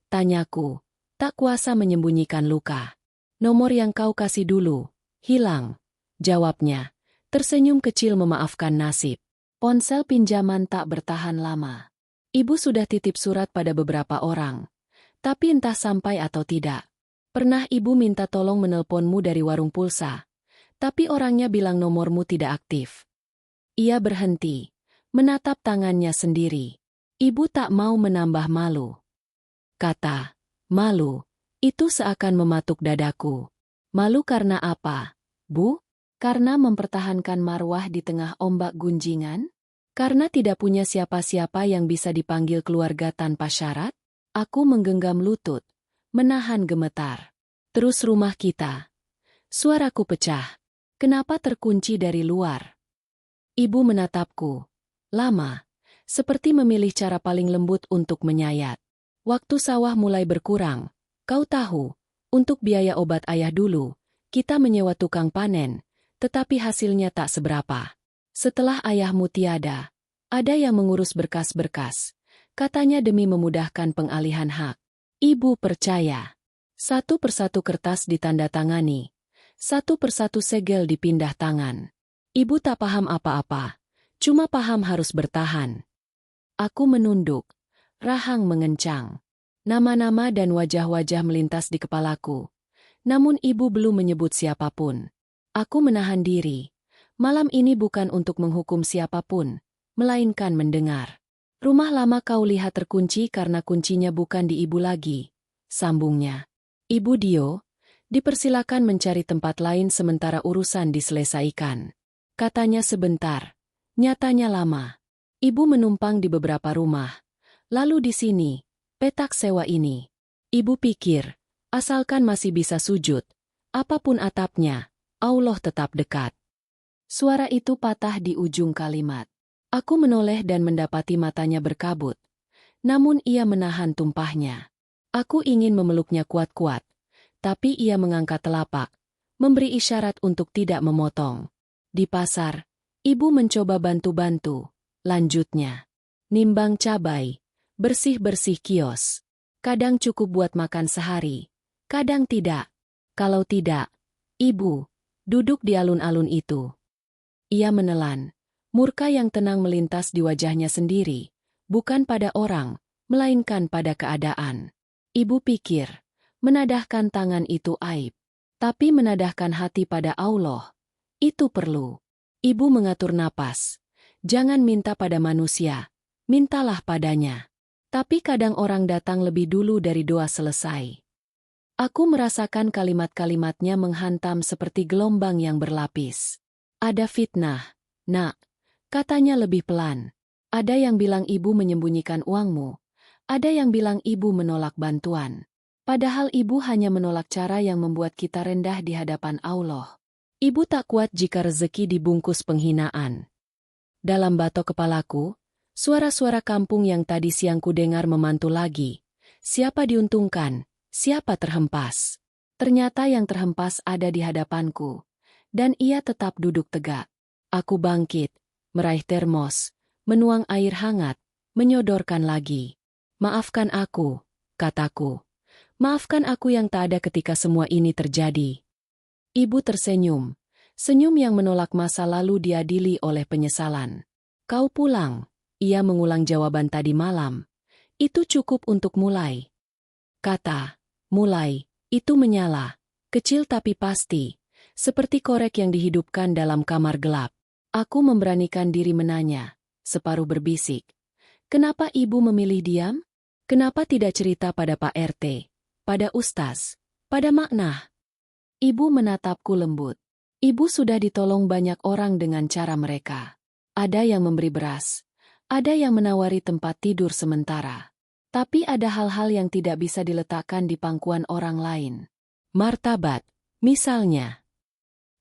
Tanyaku, tak kuasa menyembunyikan luka. Nomor yang kau kasih dulu, hilang. Jawabnya, tersenyum kecil memaafkan nasib. Ponsel pinjaman tak bertahan lama. Ibu sudah titip surat pada beberapa orang, tapi entah sampai atau tidak. Pernah ibu minta tolong menelponmu dari warung pulsa, tapi orangnya bilang nomormu tidak aktif. Ia berhenti, menatap tangannya sendiri. Ibu tak mau menambah malu. Kata, malu, itu seakan mematuk dadaku. Malu karena apa, Bu? Karena mempertahankan marwah di tengah ombak gunjingan? Karena tidak punya siapa-siapa yang bisa dipanggil keluarga tanpa syarat? Aku menggenggam lutut, menahan gemetar. Terus rumah kita. Suaraku pecah. Kenapa terkunci dari luar? Ibu menatapku. Lama. Seperti memilih cara paling lembut untuk menyayat. Waktu sawah mulai berkurang. Kau tahu, untuk biaya obat ayah dulu, kita menyewa tukang panen, tetapi hasilnya tak seberapa. Setelah ayahmu tiada, ada yang mengurus berkas-berkas. Katanya demi memudahkan pengalihan hak. Ibu percaya. Satu persatu kertas ditandatangani. Satu persatu segel dipindah tangan. Ibu tak paham apa-apa. Cuma paham harus bertahan. Aku menunduk. Rahang mengencang. Nama-nama dan wajah-wajah melintas di kepalaku. Namun ibu belum menyebut siapapun. Aku menahan diri. Malam ini bukan untuk menghukum siapapun, melainkan mendengar. Rumah lama kau lihat terkunci karena kuncinya bukan di ibu lagi. Sambungnya. Ibu Dio, dipersilakan mencari tempat lain sementara urusan diselesaikan. Katanya sebentar. Nyatanya lama. Ibu menumpang di beberapa rumah. Lalu di sini, petak sewa ini. Ibu pikir, asalkan masih bisa sujud, apapun atapnya, Allah tetap dekat. Suara itu patah di ujung kalimat. Aku menoleh dan mendapati matanya berkabut. Namun ia menahan tumpahnya. Aku ingin memeluknya kuat-kuat, tapi ia mengangkat telapak, memberi isyarat untuk tidak memotong. Di pasar, ibu mencoba bantu-bantu. Lanjutnya, nimbang cabai, bersih-bersih kios. Kadang cukup buat makan sehari, kadang tidak. Kalau tidak, ibu, duduk di alun-alun itu. Ia menelan, murka yang tenang melintas di wajahnya sendiri, bukan pada orang, melainkan pada keadaan. Ibu pikir, menadahkan tangan itu aib. Tapi menadahkan hati pada Allah, itu perlu. Ibu mengatur napas. Jangan minta pada manusia, mintalah padanya. Tapi kadang orang datang lebih dulu dari doa selesai. Aku merasakan kalimat-kalimatnya menghantam seperti gelombang yang berlapis. Ada fitnah, nak, katanya lebih pelan. Ada yang bilang ibu menyembunyikan uangmu. Ada yang bilang ibu menolak bantuan. Padahal ibu hanya menolak cara yang membuat kita rendah di hadapan Allah. Ibu tak kuat jika rezeki dibungkus penghinaan. Dalam batok kepalaku, suara-suara kampung yang tadi siang ku dengar memantul lagi. Siapa diuntungkan, siapa terhempas. Ternyata yang terhempas ada di hadapanku. Dan ia tetap duduk tegak. Aku bangkit, meraih termos, menuang air hangat, menyodorkan lagi. Maafkan aku, kataku. Maafkan aku yang tak ada ketika semua ini terjadi. Ibu tersenyum. Senyum yang menolak masa lalu diadili oleh penyesalan. Kau pulang, ia mengulang jawaban tadi malam. Itu cukup untuk mulai. Kata, mulai, itu menyala. Kecil tapi pasti. Seperti korek yang dihidupkan dalam kamar gelap. Aku memberanikan diri menanya, separuh berbisik. Kenapa ibu memilih diam? Kenapa tidak cerita pada Pak RT, pada Ustaz, pada Maknah? Ibu menatapku lembut. Ibu sudah ditolong banyak orang dengan cara mereka. Ada yang memberi beras, Ada yang menawari tempat tidur sementara. Tapi ada hal-hal yang tidak bisa diletakkan di pangkuan orang lain. Martabat, misalnya.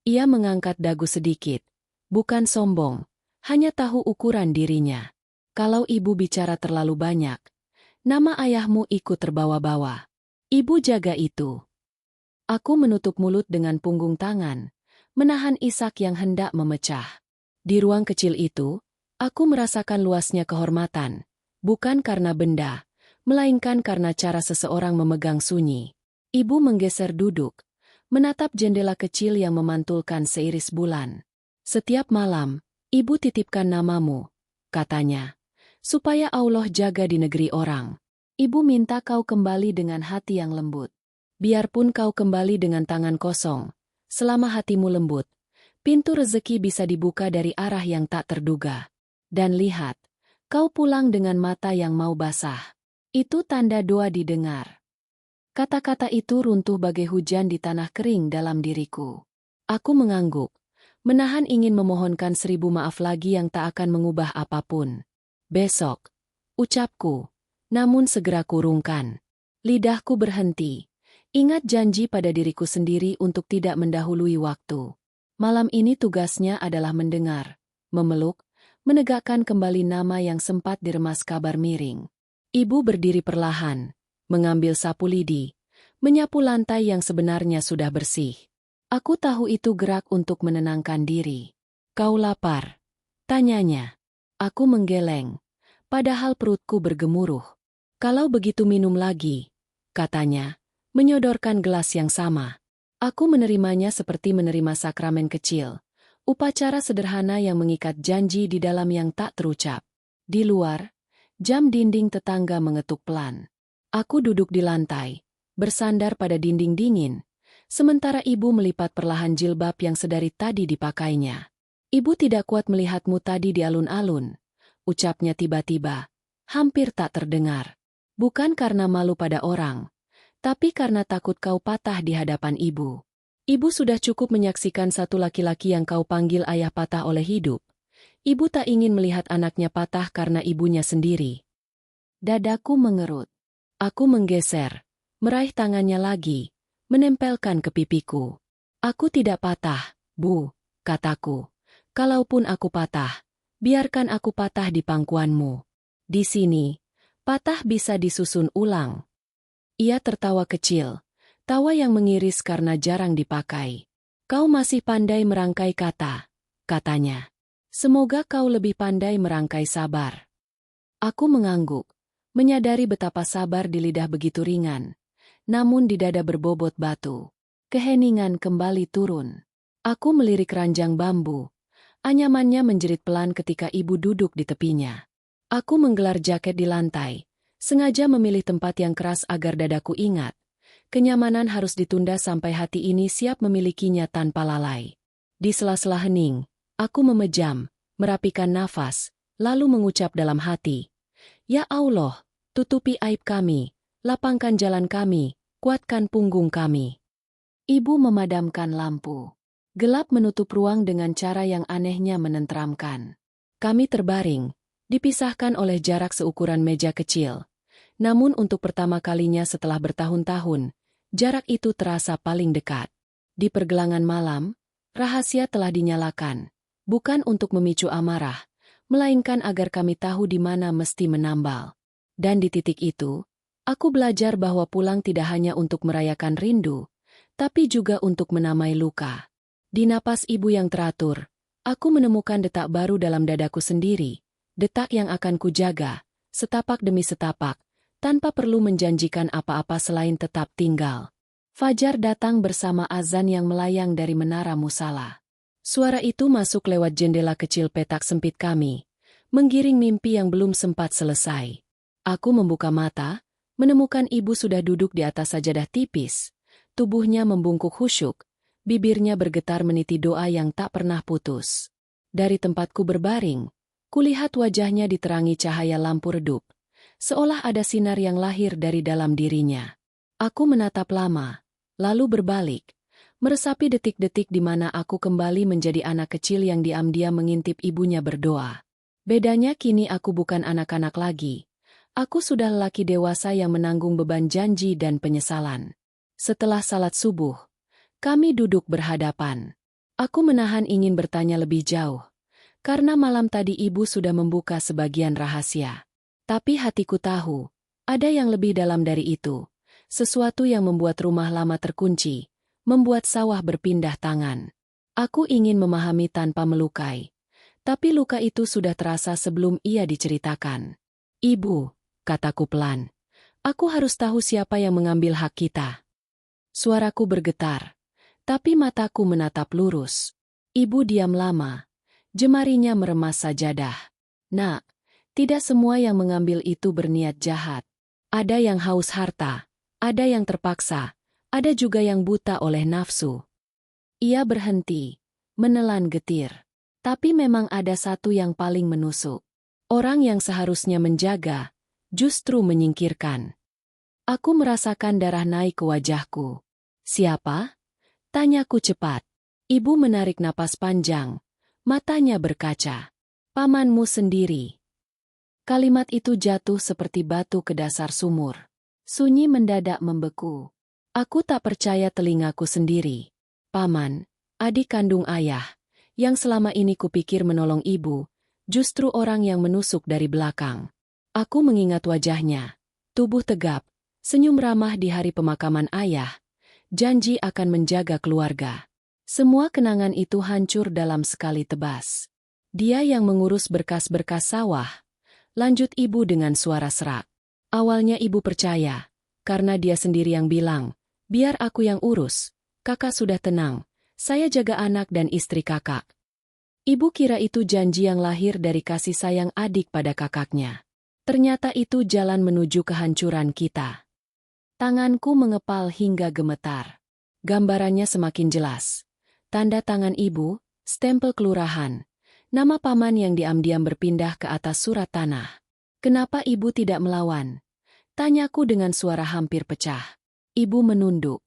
Ia mengangkat dagu sedikit. Bukan sombong, hanya tahu ukuran dirinya. Kalau ibu bicara terlalu banyak, nama ayahmu ikut terbawa-bawa. Ibu jaga itu. Aku menutup mulut dengan punggung tangan, menahan isak yang hendak memecah. Di ruang kecil itu, aku merasakan luasnya kehormatan, bukan karena benda, melainkan karena cara seseorang memegang sunyi. Ibu menggeser duduk, menatap jendela kecil yang memantulkan seiris bulan. Setiap malam, ibu titipkan namamu, katanya, supaya Allah jaga di negeri orang. Ibu minta kau kembali dengan hati yang lembut. Biarpun kau kembali dengan tangan kosong, selama hatimu lembut, pintu rezeki bisa dibuka dari arah yang tak terduga. Dan lihat, kau pulang dengan mata yang mau basah. Itu tanda doa didengar. Kata-kata itu runtuh bagai hujan di tanah kering dalam diriku. Aku mengangguk, menahan ingin memohonkan 1000 maaf lagi yang tak akan mengubah apapun. Besok, ucapku, namun segera kurungkan. Lidahku berhenti. Ingat janji pada diriku sendiri untuk tidak mendahului waktu. Malam ini tugasnya adalah mendengar, memeluk, menegakkan kembali nama yang sempat diremas kabar miring. Ibu berdiri perlahan, mengambil sapu lidi, menyapu lantai yang sebenarnya sudah bersih. Aku tahu itu gerak untuk menenangkan diri. Kau lapar? Tanyanya. Aku menggeleng, padahal perutku bergemuruh. Kalau begitu minum lagi, katanya, menyodorkan gelas yang sama. Aku menerimanya seperti menerima sakramen kecil, upacara sederhana yang mengikat janji di dalam yang tak terucap. Di luar, jam dinding tetangga mengetuk pelan. Aku duduk di lantai, bersandar pada dinding dingin, sementara ibu melipat perlahan jilbab yang sedari tadi dipakainya. Ibu tidak kuat melihatmu tadi di alun-alun, ucapnya tiba-tiba, hampir tak terdengar. Bukan karena malu pada orang, tapi karena takut kau patah di hadapan ibu. Ibu sudah cukup menyaksikan satu laki-laki yang kau panggil ayah patah oleh hidup. Ibu tak ingin melihat anaknya patah karena ibunya sendiri. Dadaku mengerut. Aku menggeser, meraih tangannya lagi, menempelkan ke pipiku. Aku tidak patah, Bu, kataku. Kalaupun aku patah, biarkan aku patah di pangkuanmu. Di sini, patah bisa disusun ulang. Ia tertawa kecil, tawa yang mengiris karena jarang dipakai. Kau masih pandai merangkai kata, katanya. Semoga kau lebih pandai merangkai sabar. Aku mengangguk, menyadari betapa sabar di lidah begitu ringan, namun di dada berbobot batu. Keheningan kembali turun. Aku melirik ranjang bambu. Anyamannya menjerit pelan ketika ibu duduk di tepinya. Aku menggelar jaket di lantai, sengaja memilih tempat yang keras agar dadaku ingat. Kenyamanan harus ditunda sampai hati ini siap memilikinya tanpa lalai. Di sela-sela hening, aku memejam, merapikan nafas, lalu mengucap dalam hati, Ya Allah, tutupi aib kami, lapangkan jalan kami, kuatkan punggung kami. Ibu memadamkan lampu. Gelap menutup ruang dengan cara yang anehnya menenteramkan. Kami terbaring, dipisahkan oleh jarak seukuran meja kecil. Namun untuk pertama kalinya setelah bertahun-tahun, jarak itu terasa paling dekat. Di pergelangan malam, rahasia telah dinyalakan, bukan untuk memicu amarah, melainkan agar kami tahu di mana mesti menambal. Dan di titik itu, aku belajar bahwa pulang tidak hanya untuk merayakan rindu, tapi juga untuk menamai luka. Di napas ibu yang teratur, aku menemukan detak baru dalam dadaku sendiri, detak yang akan kujaga, setapak demi setapak, tanpa perlu menjanjikan apa-apa selain tetap tinggal. Fajar datang bersama azan yang melayang dari menara musala. Suara itu masuk lewat jendela kecil petak sempit kami, menggiring mimpi yang belum sempat selesai. Aku membuka mata, menemukan ibu sudah duduk di atas sajadah tipis, tubuhnya membungkuk khusyuk, bibirnya bergetar meniti doa yang tak pernah putus. Dari tempatku berbaring, kulihat wajahnya diterangi cahaya lampu redup, seolah ada sinar yang lahir dari dalam dirinya. Aku menatap lama, lalu berbalik, meresapi detik-detik di mana aku kembali menjadi anak kecil yang diam-diam mengintip ibunya berdoa. Bedanya kini aku bukan anak-anak lagi. Aku sudah lelaki dewasa yang menanggung beban janji dan penyesalan. Setelah salat subuh, kami duduk berhadapan. Aku menahan ingin bertanya lebih jauh, karena malam tadi ibu sudah membuka sebagian rahasia. Tapi hatiku tahu, ada yang lebih dalam dari itu. Sesuatu yang membuat rumah lama terkunci, membuat sawah berpindah tangan. Aku ingin memahami tanpa melukai. Tapi luka itu sudah terasa sebelum ia diceritakan. Ibu, kataku pelan. Aku harus tahu siapa yang mengambil hak kita. Suaraku bergetar, tapi mataku menatap lurus. Ibu diam lama. Jemarinya meremas sajadah. Nak, tidak semua yang mengambil itu berniat jahat. Ada yang haus harta, ada yang terpaksa, ada juga yang buta oleh nafsu. Ia berhenti, menelan getir. Tapi memang ada satu yang paling menusuk. Orang yang seharusnya menjaga, justru menyingkirkan. Aku merasakan darah naik ke wajahku. Siapa? Tanyaku cepat. Ibu menarik napas panjang. Matanya berkaca. Pamanmu sendiri. Kalimat itu jatuh seperti batu ke dasar sumur. Sunyi mendadak membeku. Aku tak percaya telingaku sendiri. Paman, adik kandung ayah, yang selama ini kupikir menolong ibu, justru orang yang menusuk dari belakang. Aku mengingat wajahnya. Tubuh tegap, senyum ramah di hari pemakaman ayah, janji akan menjaga keluarga. Semua kenangan itu hancur dalam sekali tebas. Dia yang mengurus berkas-berkas sawah, lanjut ibu dengan suara serak. Awalnya ibu percaya, karena dia sendiri yang bilang, biar aku yang urus, kakak sudah tenang, saya jaga anak dan istri kakak. Ibu kira itu janji yang lahir dari kasih sayang adik pada kakaknya. Ternyata itu jalan menuju kehancuran kita. Tanganku mengepal hingga gemetar. Gambarannya semakin jelas. Tanda tangan ibu, stempel kelurahan, nama paman yang diam-diam berpindah ke atas surat tanah. Kenapa ibu tidak melawan? Tanyaku dengan suara hampir pecah. Ibu menunduk,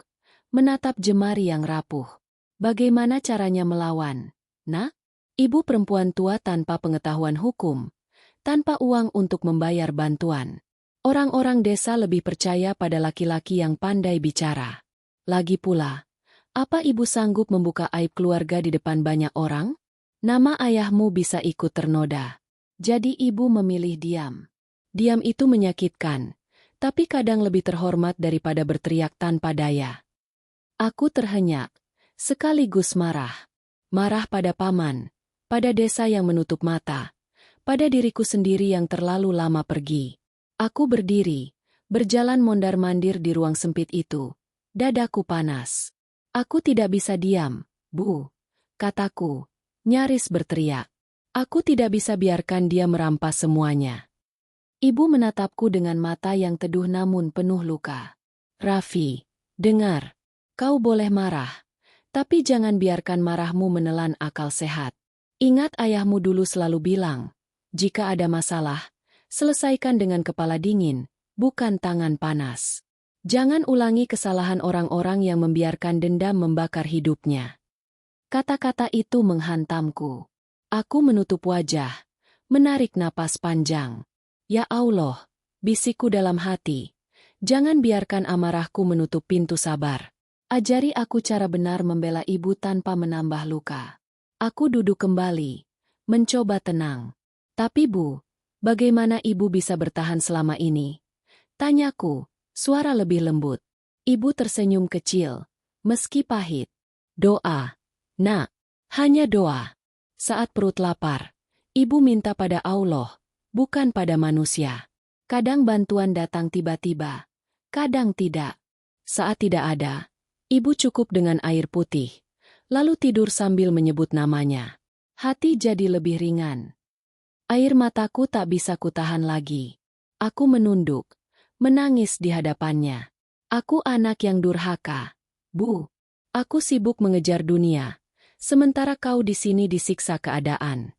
menatap jemari yang rapuh. Bagaimana caranya melawan? Nak? Ibu perempuan tua tanpa pengetahuan hukum, tanpa uang untuk membayar bantuan. Orang-orang desa lebih percaya pada laki-laki yang pandai bicara. Lagi pula, apa ibu sanggup membuka aib keluarga di depan banyak orang? Nama ayahmu bisa ikut ternoda. Jadi ibu memilih diam. Diam itu menyakitkan, tapi kadang lebih terhormat daripada berteriak tanpa daya. Aku terhenyak, sekaligus marah. Marah pada paman, pada desa yang menutup mata, pada diriku sendiri yang terlalu lama pergi. Aku berdiri, berjalan mondar-mandir di ruang sempit itu. Dadaku panas. Aku tidak bisa diam, Bu, kataku, nyaris berteriak. Aku tidak bisa biarkan dia merampas semuanya. Ibu menatapku dengan mata yang teduh namun penuh luka. Raffi, dengar, kau boleh marah, tapi jangan biarkan marahmu menelan akal sehat. Ingat ayahmu dulu selalu bilang, jika ada masalah, selesaikan dengan kepala dingin, bukan tangan panas. Jangan ulangi kesalahan orang-orang yang membiarkan dendam membakar hidupnya. Kata-kata itu menghantamku. Aku menutup wajah, menarik napas panjang. Ya Allah, bisikku dalam hati, jangan biarkan amarahku menutup pintu sabar. Ajari aku cara benar membela ibu tanpa menambah luka. Aku duduk kembali, mencoba tenang. Tapi Bu, bagaimana ibu bisa bertahan selama ini? Tanyaku, suara lebih lembut. Ibu tersenyum kecil, meski pahit. Doa, nak, hanya doa. Saat perut lapar, ibu minta pada Allah, bukan pada manusia. Kadang bantuan datang tiba-tiba, kadang tidak. Saat tidak ada, ibu cukup dengan air putih, lalu tidur sambil menyebut namanya. Hati jadi lebih ringan. Air mataku tak bisa kutahan lagi. Aku menunduk, menangis di hadapannya. Aku anak yang durhaka. Bu, aku sibuk mengejar dunia, sementara kau di sini disiksa keadaan.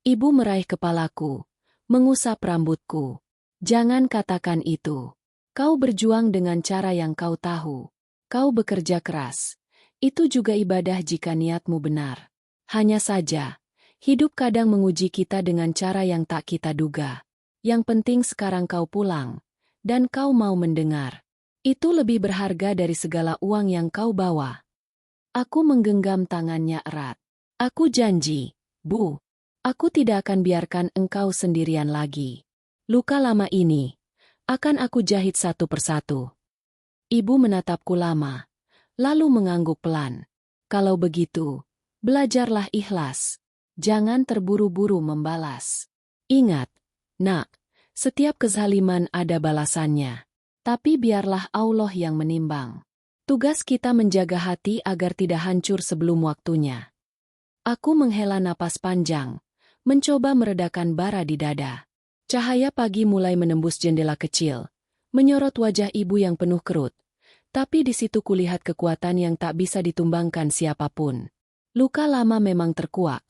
Ibu meraih kepalaku, mengusap rambutku. Jangan katakan itu. Kau berjuang dengan cara yang kau tahu. Kau bekerja keras. Itu juga ibadah jika niatmu benar. Hanya saja, Hidup kadang menguji kita dengan cara yang tak kita duga. Yang penting sekarang kau pulang, dan kau mau mendengar. Itu lebih berharga dari segala uang yang kau bawa. Aku menggenggam tangannya erat. Aku janji, Bu. Aku tidak akan biarkan engkau sendirian lagi. Luka lama ini akan aku jahit satu persatu. Ibu menatapku lama, lalu mengangguk pelan. Kalau begitu, belajarlah ikhlas. Jangan terburu-buru membalas. Ingat, nak, setiap kezaliman ada balasannya. Tapi biarlah Allah yang menimbang. Tugas kita menjaga hati agar tidak hancur sebelum waktunya. Aku menghela napas panjang, mencoba meredakan bara di dada. Cahaya pagi mulai menembus jendela kecil, menyorot wajah ibu yang penuh kerut. Tapi di situ kulihat kekuatan yang tak bisa ditumbangkan siapapun. Luka lama memang terkuak.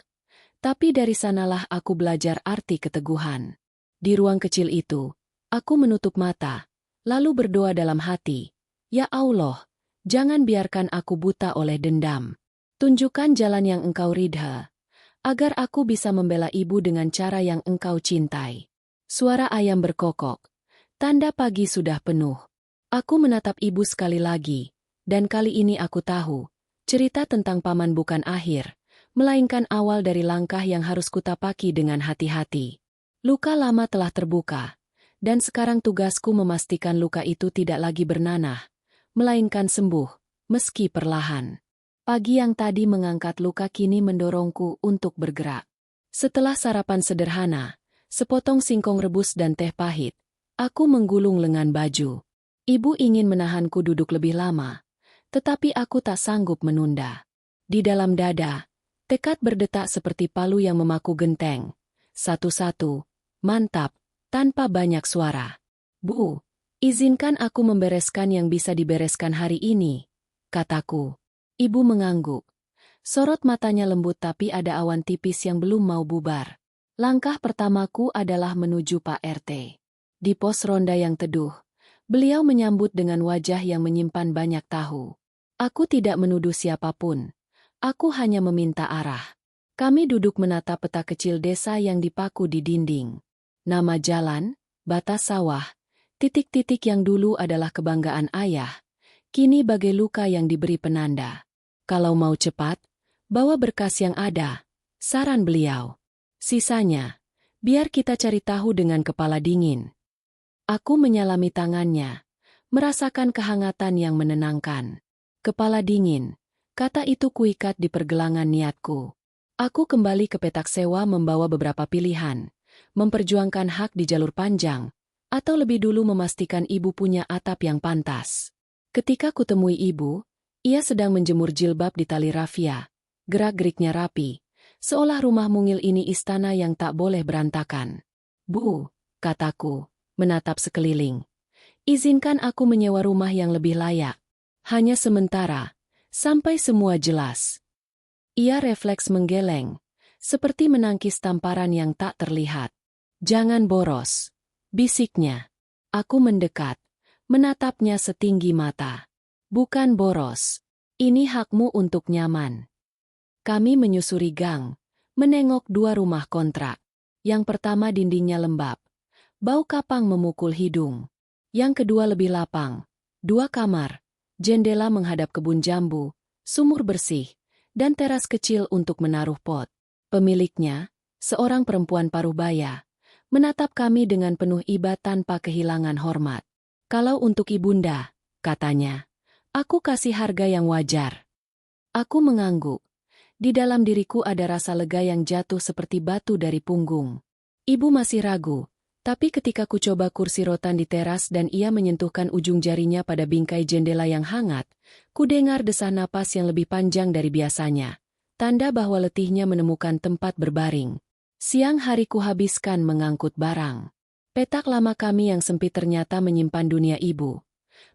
Tapi dari sanalah aku belajar arti keteguhan. Di ruang kecil itu, aku menutup mata, lalu berdoa dalam hati, "Ya Allah, jangan biarkan aku buta oleh dendam. Tunjukkan jalan yang engkau ridha, agar aku bisa membela ibu dengan cara yang engkau cintai." Suara ayam berkokok, tanda pagi sudah penuh. Aku menatap ibu sekali lagi, dan kali ini aku tahu, cerita tentang paman bukan akhir, melainkan awal dari langkah yang harus kutapaki dengan hati-hati. Luka lama telah terbuka, dan sekarang tugasku memastikan luka itu tidak lagi bernanah, melainkan sembuh, meski perlahan. Pagi yang tadi mengangkat luka kini mendorongku untuk bergerak. Setelah sarapan sederhana, sepotong singkong rebus dan teh pahit, aku menggulung lengan baju. Ibu ingin menahanku duduk lebih lama, tetapi aku tak sanggup menunda. Di dalam dada, tekad berdetak seperti palu yang memaku genteng. Satu-satu, mantap, tanpa banyak suara. "Bu, izinkan aku membereskan yang bisa dibereskan hari ini," kataku. Ibu mengangguk. Sorot matanya lembut tapi ada awan tipis yang belum mau bubar. Langkah pertamaku adalah menuju Pak RT. Di pos ronda yang teduh, beliau menyambut dengan wajah yang menyimpan banyak tahu. Aku tidak menuduh siapapun. Aku hanya meminta arah. Kami duduk menatap peta kecil desa yang dipaku di dinding. Nama jalan, batas sawah, titik-titik yang dulu adalah kebanggaan ayah, kini bagai luka yang diberi penanda. Kalau mau cepat, bawa berkas yang ada, saran beliau. Sisanya, biar kita cari tahu dengan kepala dingin. Aku menyalami tangannya, merasakan kehangatan yang menenangkan. Kepala dingin. Kata itu kuikat di pergelangan niatku. Aku kembali ke petak sewa membawa beberapa pilihan, memperjuangkan hak di jalur panjang, atau lebih dulu memastikan ibu punya atap yang pantas. Ketika kutemui ibu, ia sedang menjemur jilbab di tali rafia, gerak-geriknya rapi, seolah rumah mungil ini istana yang tak boleh berantakan. "Bu," kataku, menatap sekeliling. "Izinkan aku menyewa rumah yang lebih layak. Hanya sementara. Sampai semua jelas." Ia refleks menggeleng, seperti menangkis tamparan yang tak terlihat. "Jangan boros," bisiknya. Aku mendekat, menatapnya setinggi mata. "Bukan boros. Ini hakmu untuk nyaman." Kami menyusuri gang, menengok dua rumah kontrak. Yang pertama dindingnya lembab, bau kapang memukul hidung. Yang kedua lebih lapang, 2 kamar. Jendela menghadap kebun jambu, sumur bersih, dan teras kecil untuk menaruh pot. Pemiliknya, seorang perempuan paruh-baya, menatap kami dengan penuh iba tanpa kehilangan hormat. "Kalau untuk ibunda," katanya, "aku kasih harga yang wajar." Aku mengangguk. Di dalam diriku ada rasa lega yang jatuh seperti batu dari punggung. Ibu masih ragu. Tapi ketika ku coba kursi rotan di teras dan ia menyentuhkan ujung jarinya pada bingkai jendela yang hangat, ku dengar desah napas yang lebih panjang dari biasanya. Tanda bahwa letihnya menemukan tempat berbaring. Siang hari ku habiskan mengangkut barang. Petak lama kami yang sempit ternyata menyimpan dunia ibu.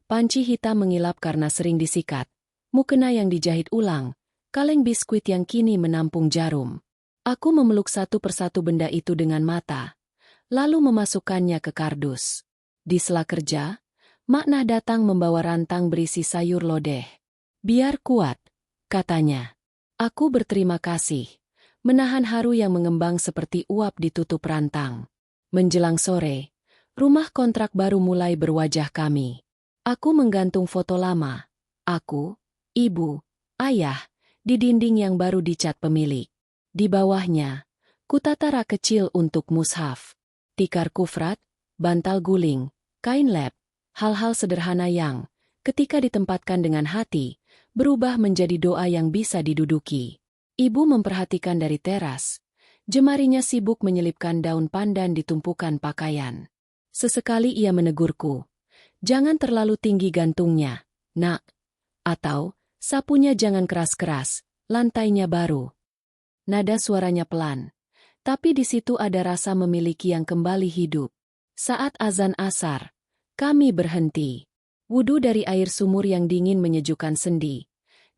Panci hitam mengilap karena sering disikat. Mukena yang dijahit ulang. Kaleng biskuit yang kini menampung jarum. Aku memeluk satu persatu benda itu dengan mata, lalu memasukkannya ke kardus. Di sela kerja, Maknah datang membawa rantang berisi sayur lodeh. "Biar kuat," katanya. Aku berterima kasih, menahan haru yang mengembang seperti uap ditutup rantang. Menjelang sore, rumah kontrak baru mulai berwajah kami. Aku menggantung foto lama. Aku, ibu, ayah, di dinding yang baru dicat pemilik. Di bawahnya, kutata rak kecil untuk mushaf. Tikar kufrat, bantal guling, kain lap, hal-hal sederhana yang, ketika ditempatkan dengan hati, berubah menjadi doa yang bisa diduduki. Ibu memperhatikan dari teras. Jemarinya sibuk menyelipkan daun pandan di tumpukan pakaian. Sesekali ia menegurku. Jangan terlalu tinggi gantungnya, nak. Atau, sapunya jangan keras-keras, lantainya baru. Nada suaranya pelan. Tapi di situ ada rasa memiliki yang kembali hidup. Saat azan asar, kami berhenti. Wudu dari air sumur yang dingin menyejukkan sendi.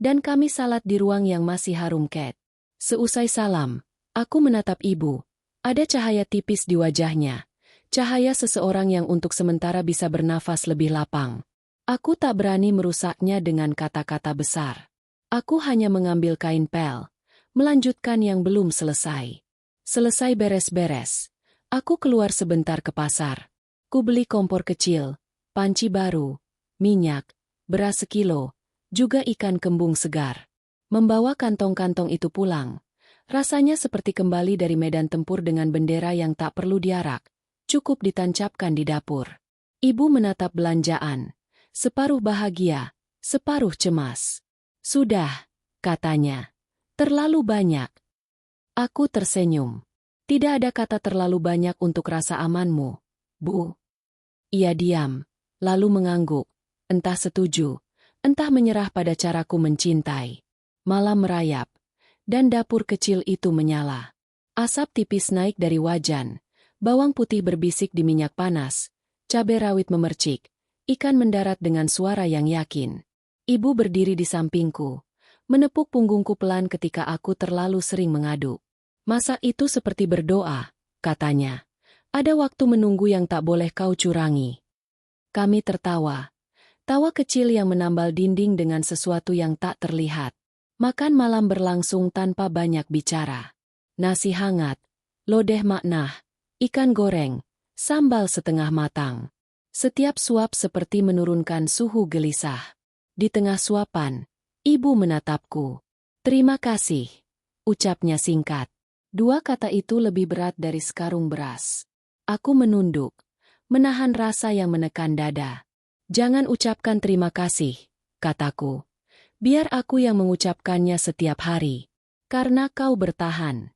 Dan kami salat di ruang yang masih harum ket. Seusai salam, aku menatap ibu. Ada cahaya tipis di wajahnya. Cahaya seseorang yang untuk sementara bisa bernafas lebih lapang. Aku tak berani merusaknya dengan kata-kata besar. Aku hanya mengambil kain pel, melanjutkan yang belum selesai. Selesai beres-beres, aku keluar sebentar ke pasar. Ku beli kompor kecil, panci baru, minyak, beras sekilo, juga ikan kembung segar. Membawa kantong-kantong itu pulang, rasanya seperti kembali dari medan tempur dengan bendera yang tak perlu diarak, cukup ditancapkan di dapur. Ibu menatap belanjaan, separuh bahagia, separuh cemas. Sudah, katanya, terlalu banyak. Aku tersenyum. Tidak ada kata terlalu banyak untuk rasa amanmu, Bu. Ia diam, lalu mengangguk, entah setuju, entah menyerah pada caraku mencintai. Malam merayap, dan dapur kecil itu menyala. Asap tipis naik dari wajan, bawang putih berbisik di minyak panas, cabai rawit memercik, ikan mendarat dengan suara yang yakin. Ibu berdiri di sampingku, menepuk punggungku pelan ketika aku terlalu sering mengaduk. Masak itu seperti berdoa, katanya. Ada waktu menunggu yang tak boleh kau curangi. Kami tertawa. Tawa kecil yang menambal dinding dengan sesuatu yang tak terlihat. Makan malam berlangsung tanpa banyak bicara. Nasi hangat, lodeh maknah, ikan goreng, sambal setengah matang. Setiap suap seperti menurunkan suhu gelisah. Di tengah suapan, ibu menatapku. Terima kasih, ucapnya singkat. Dua kata itu lebih berat dari sekarung beras. Aku menunduk, menahan rasa yang menekan dada. Jangan ucapkan terima kasih, kataku. Biar aku yang mengucapkannya setiap hari. Karena kau bertahan.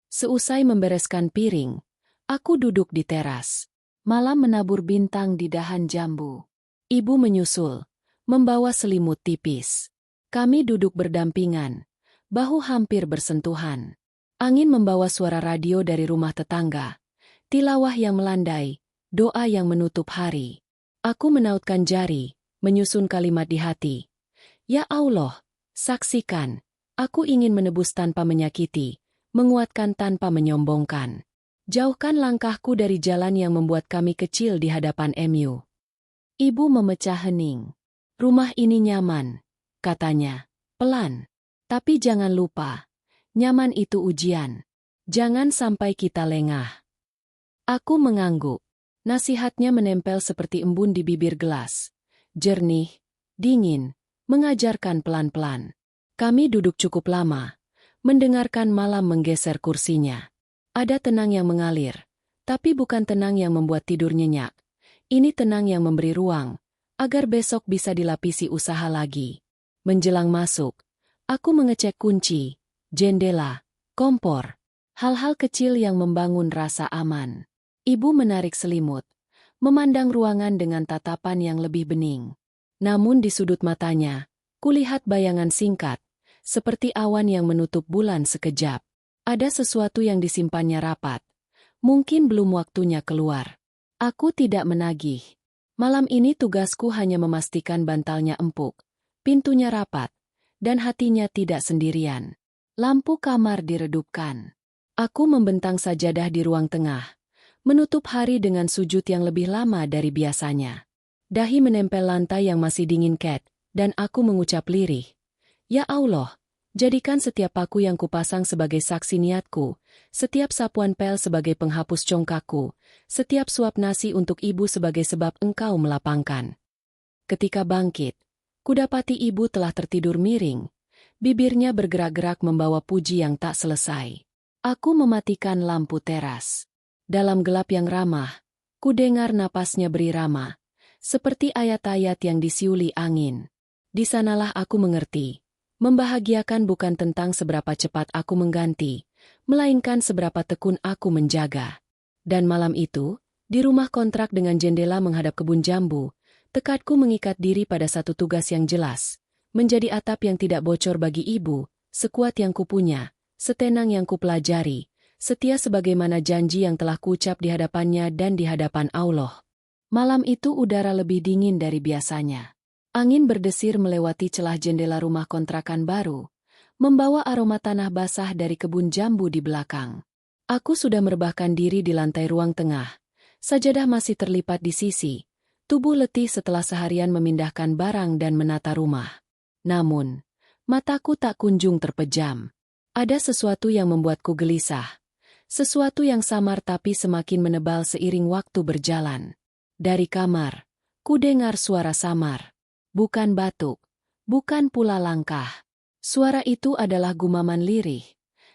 Seusai membereskan piring, aku duduk di teras. Malam menabur bintang di dahan jambu. Ibu menyusul, membawa selimut tipis. Kami duduk berdampingan, bahu hampir bersentuhan. Angin membawa suara radio dari rumah tetangga. Tilawah yang melandai, doa yang menutup hari. Aku menautkan jari, menyusun kalimat di hati. Ya Allah, saksikan, aku ingin menebus tanpa menyakiti, menguatkan tanpa menyombongkan. Jauhkan langkahku dari jalan yang membuat kami kecil di hadapan MU. Ibu memecah hening. Rumah ini nyaman, katanya, pelan. Tapi jangan lupa, nyaman itu ujian. Jangan sampai kita lengah. Aku mengangguk. Nasihatnya menempel seperti embun di bibir gelas. Jernih, dingin, mengajarkan pelan-pelan. Kami duduk cukup lama, mendengarkan malam menggeser kursinya. Ada tenang yang mengalir, tapi bukan tenang yang membuat tidur nyenyak. Ini tenang yang memberi ruang, agar besok bisa dilapisi usaha lagi. Menjelang masuk, aku mengecek kunci, jendela, kompor, hal-hal kecil yang membangun rasa aman. Ibu menarik selimut, memandang ruangan dengan tatapan yang lebih bening. Namun di sudut matanya, kulihat bayangan singkat, seperti awan yang menutup bulan sekejap. Ada sesuatu yang disimpannya rapat. Mungkin belum waktunya keluar. Aku tidak menagih. Malam ini tugasku hanya memastikan bantalnya empuk, pintunya rapat, dan hatinya tidak sendirian. Lampu kamar diredupkan. Aku membentang sajadah di ruang tengah, menutup hari dengan sujud yang lebih lama dari biasanya. Dahi menempel lantai yang masih dingin ket, dan aku mengucap lirih. Ya Allah, Jadikan setiap paku yang kupasang sebagai saksi niatku, setiap sapuan pel sebagai penghapus congkakku, setiap suap nasi untuk ibu sebagai sebab engkau melapangkan. Ketika bangkit, kudapati ibu telah tertidur miring. Bibirnya bergerak-gerak membawa puji yang tak selesai. Aku mematikan lampu teras. Dalam gelap yang ramah, kudengar napasnya berirama, seperti ayat-ayat yang disiuli angin. Di sanalah aku mengerti. Membahagiakan bukan tentang seberapa cepat aku mengganti, melainkan seberapa tekun aku menjaga. Dan malam itu, di rumah kontrak dengan jendela menghadap kebun jambu, tekadku mengikat diri pada satu tugas yang jelas, menjadi atap yang tidak bocor bagi ibu, sekuat yang kupunya, setenang yang kupelajari, setia sebagaimana janji yang telah kuucap di hadapannya dan di hadapan Allah. Malam itu udara lebih dingin dari biasanya. Angin berdesir melewati celah jendela rumah kontrakan baru, membawa aroma tanah basah dari kebun jambu di belakang. Aku sudah merebahkan diri di lantai ruang tengah. Sajadah masih terlipat di sisi, tubuh letih setelah seharian memindahkan barang dan menata rumah. Namun, mataku tak kunjung terpejam. Ada sesuatu yang membuatku gelisah. Sesuatu yang samar tapi semakin menebal seiring waktu berjalan. Dari kamar, kudengar suara samar. Bukan batuk, bukan pula langkah. Suara itu adalah gumaman lirih,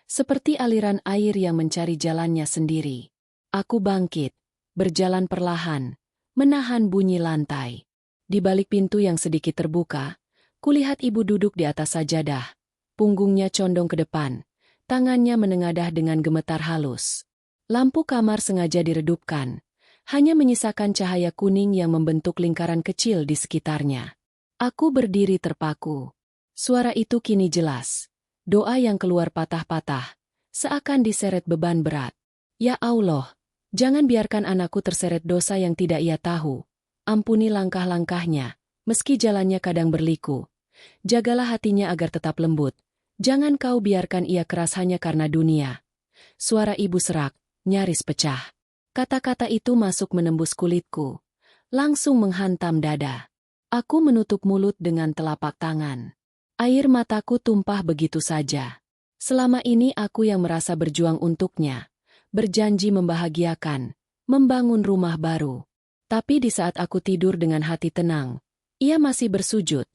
seperti aliran air yang mencari jalannya sendiri. Aku bangkit, berjalan perlahan, menahan bunyi lantai. Di balik pintu yang sedikit terbuka, kulihat ibu duduk di atas sajadah, punggungnya condong ke depan, tangannya menengadah dengan gemetar halus. Lampu kamar sengaja diredupkan, hanya menyisakan cahaya kuning yang membentuk lingkaran kecil di sekitarnya. Aku berdiri terpaku. Suara itu kini jelas. Doa yang keluar patah-patah, seakan diseret beban berat. Ya Allah, jangan biarkan anakku terseret dosa yang tidak ia tahu. Ampuni langkah-langkahnya, meski jalannya kadang berliku. Jagalah hatinya agar tetap lembut. Jangan kau biarkan ia keras hanya karena dunia. Suara ibu serak, nyaris pecah. Kata-kata itu masuk menembus kulitku, langsung menghantam dada. Aku menutup mulut dengan telapak tangan. Air mataku tumpah begitu saja. Selama ini aku yang merasa berjuang untuknya, berjanji membahagiakan, membangun rumah baru. Tapi di saat aku tidur dengan hati tenang, ia masih bersujud,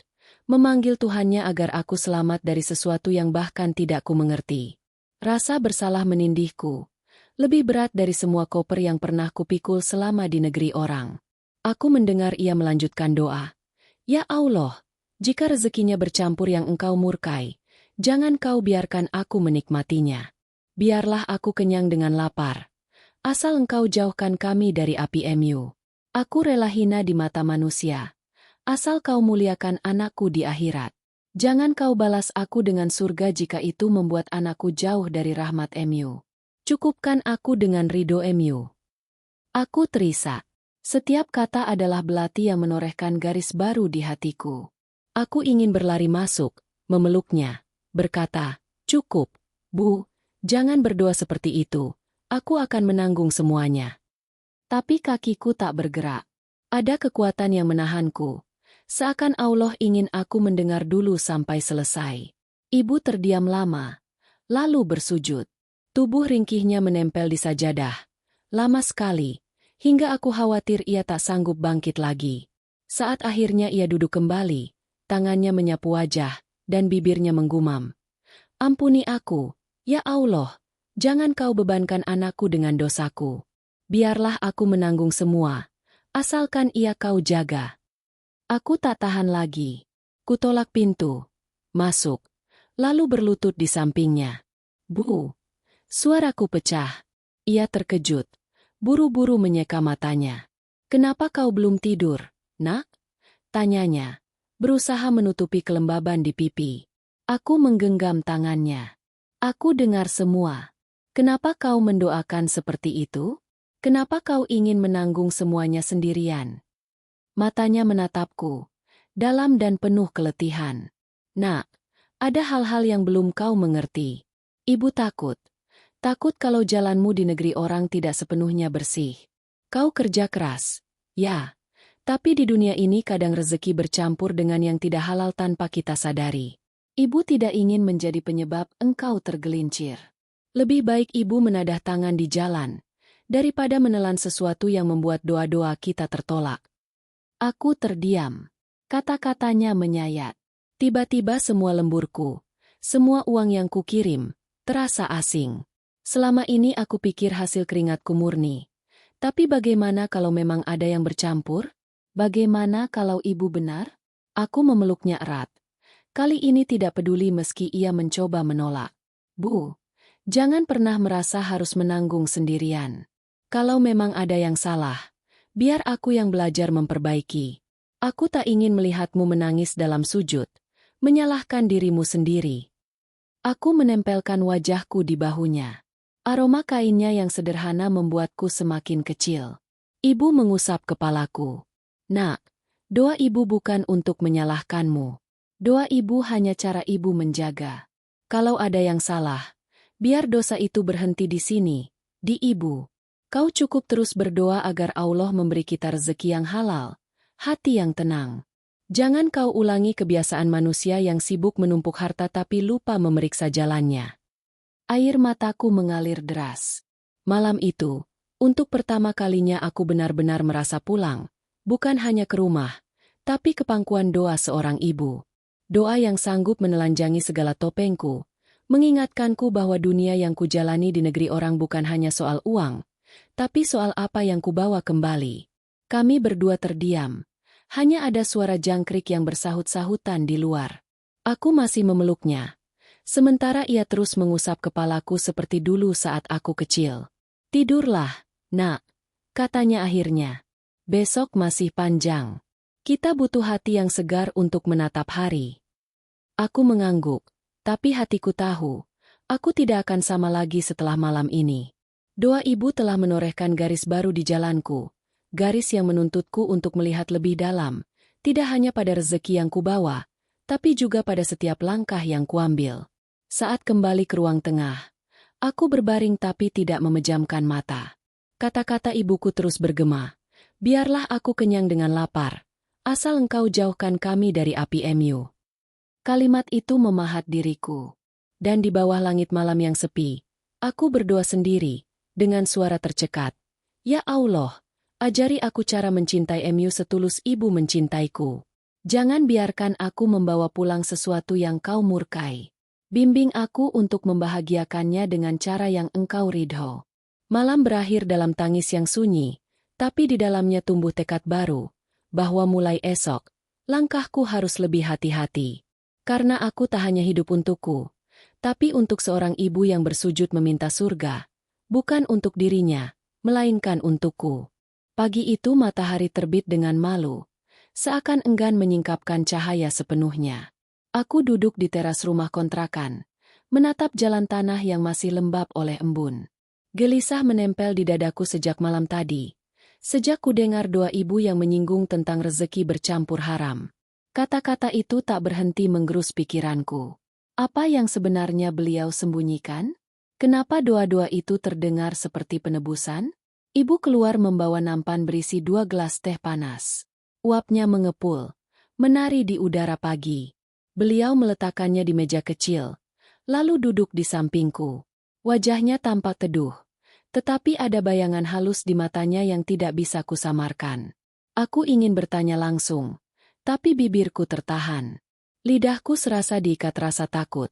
memanggil Tuhannya agar aku selamat dari sesuatu yang bahkan tidak ku mengerti. Rasa bersalah menindihku, lebih berat dari semua koper yang pernah kupikul selama di negeri orang. Aku mendengar ia melanjutkan doa. Ya Allah, jika rezekinya bercampur yang engkau murkai, jangan kau biarkan aku menikmatinya. Biarlah aku kenyang dengan lapar. Asal engkau jauhkan kami dari api MU. Aku rela hina di mata manusia. Asal kau muliakan anakku di akhirat. Jangan kau balas aku dengan surga jika itu membuat anakku jauh dari rahmat MU. Cukupkan aku dengan ridho MU. Aku terisak. Setiap kata adalah belati yang menorehkan garis baru di hatiku. Aku ingin berlari masuk, memeluknya, berkata, "Cukup, Bu, jangan berdoa seperti itu, aku akan menanggung semuanya." Tapi kakiku tak bergerak. Ada kekuatan yang menahanku, seakan Allah ingin aku mendengar dulu sampai selesai. Ibu terdiam lama, lalu bersujud. Tubuh ringkihnya menempel di sajadah, lama sekali. Hingga aku khawatir ia tak sanggup bangkit lagi. Saat akhirnya ia duduk kembali, tangannya menyapu wajah, dan bibirnya menggumam. Ampuni aku, ya Allah, jangan kau bebankan anakku dengan dosaku. Biarlah aku menanggung semua, asalkan ia kau jaga. Aku tak tahan lagi. Kutolak pintu, masuk, lalu berlutut di sampingnya. Bu, suaraku pecah. Ia terkejut. Buru-buru menyeka matanya. "Kenapa kau belum tidur, Nak?" tanyanya, berusaha menutupi kelembaban di pipi. Aku menggenggam tangannya. "Aku dengar semua. Kenapa kau mendoakan seperti itu? Kenapa kau ingin menanggung semuanya sendirian?" Matanya menatapku, dalam dan penuh keletihan. "Nak, ada hal-hal yang belum kau mengerti. Ibu takut. Takut kalau jalanmu di negeri orang tidak sepenuhnya bersih. Kau kerja keras, ya, tapi di dunia ini kadang rezeki bercampur dengan yang tidak halal tanpa kita sadari. Ibu tidak ingin menjadi penyebab engkau tergelincir. Lebih baik ibu menadah tangan di jalan, daripada menelan sesuatu yang membuat doa-doa kita tertolak. Aku terdiam. Kata-katanya menyayat. Tiba-tiba semua lemburku, semua uang yang kukirim, terasa asing. Selama ini aku pikir hasil keringatku murni. Tapi bagaimana kalau memang ada yang bercampur? Bagaimana kalau ibu benar? Aku memeluknya erat. Kali ini tidak peduli meski ia mencoba menolak. Bu, jangan pernah merasa harus menanggung sendirian. Kalau memang ada yang salah, biar aku yang belajar memperbaiki. Aku tak ingin melihatmu menangis dalam sujud, menyalahkan dirimu sendiri. Aku menempelkan wajahku di bahunya. Aroma kainnya yang sederhana membuatku semakin kecil. Ibu mengusap kepalaku. Nak, doa ibu bukan untuk menyalahkanmu. Doa ibu hanya cara ibu menjaga. Kalau ada yang salah, biar dosa itu berhenti di sini, di ibu. Kau cukup terus berdoa agar Allah memberi kita rezeki yang halal, hati yang tenang. Jangan kau ulangi kebiasaan manusia yang sibuk menumpuk harta tapi lupa memeriksa jalannya. Air mataku mengalir deras. Malam itu, untuk pertama kalinya aku benar-benar merasa pulang, bukan hanya ke rumah, tapi ke pangkuan doa seorang ibu. Doa yang sanggup menelanjangi segala topengku, mengingatkanku bahwa dunia yang kujalani di negeri orang bukan hanya soal uang, tapi soal apa yang kubawa kembali. Kami berdua terdiam. Hanya ada suara jangkrik yang bersahut-sahutan di luar. Aku masih memeluknya. Sementara ia terus mengusap kepalaku seperti dulu saat aku kecil. Tidurlah, nak, katanya akhirnya. Besok masih panjang. Kita butuh hati yang segar untuk menatap hari. Aku mengangguk, tapi hatiku tahu, aku tidak akan sama lagi setelah malam ini. Doa ibu telah menorehkan garis baru di jalanku, garis yang menuntutku untuk melihat lebih dalam, tidak hanya pada rezeki yang kubawa, tapi juga pada setiap langkah yang kuambil. Saat kembali ke ruang tengah, aku berbaring tapi tidak memejamkan mata. Kata-kata ibuku terus bergema, biarlah aku kenyang dengan lapar, asal engkau jauhkan kami dari api MU. Kalimat itu memahat diriku. Dan di bawah langit malam yang sepi, aku berdoa sendiri, dengan suara tercekat. Ya Allah, ajari aku cara mencintai MU setulus ibu mencintaiku. Jangan biarkan aku membawa pulang sesuatu yang kau murkai. Bimbing aku untuk membahagiakannya dengan cara yang engkau ridho. Malam berakhir dalam tangis yang sunyi, tapi di dalamnya tumbuh tekad baru, bahwa mulai esok, langkahku harus lebih hati-hati. Karena aku tak hanya hidup untukku, tapi untuk seorang ibu yang bersujud meminta surga, bukan untuk dirinya, melainkan untukku. Pagi itu matahari terbit dengan malu, seakan enggan menyingkapkan cahaya sepenuhnya. Aku duduk di teras rumah kontrakan, menatap jalan tanah yang masih lembab oleh embun. Gelisah menempel di dadaku sejak malam tadi, sejak kudengar doa ibu yang menyinggung tentang rezeki bercampur haram. Kata-kata itu tak berhenti menggerus pikiranku. Apa yang sebenarnya beliau sembunyikan? Kenapa doa-doa itu terdengar seperti penebusan? Ibu keluar membawa nampan berisi 2 gelas teh panas. Uapnya mengepul, menari di udara pagi. Beliau meletakkannya di meja kecil, lalu duduk di sampingku. Wajahnya tampak teduh, tetapi ada bayangan halus di matanya yang tidak bisa kusamarkan. Aku ingin bertanya langsung, tapi bibirku tertahan. Lidahku serasa diikat rasa takut.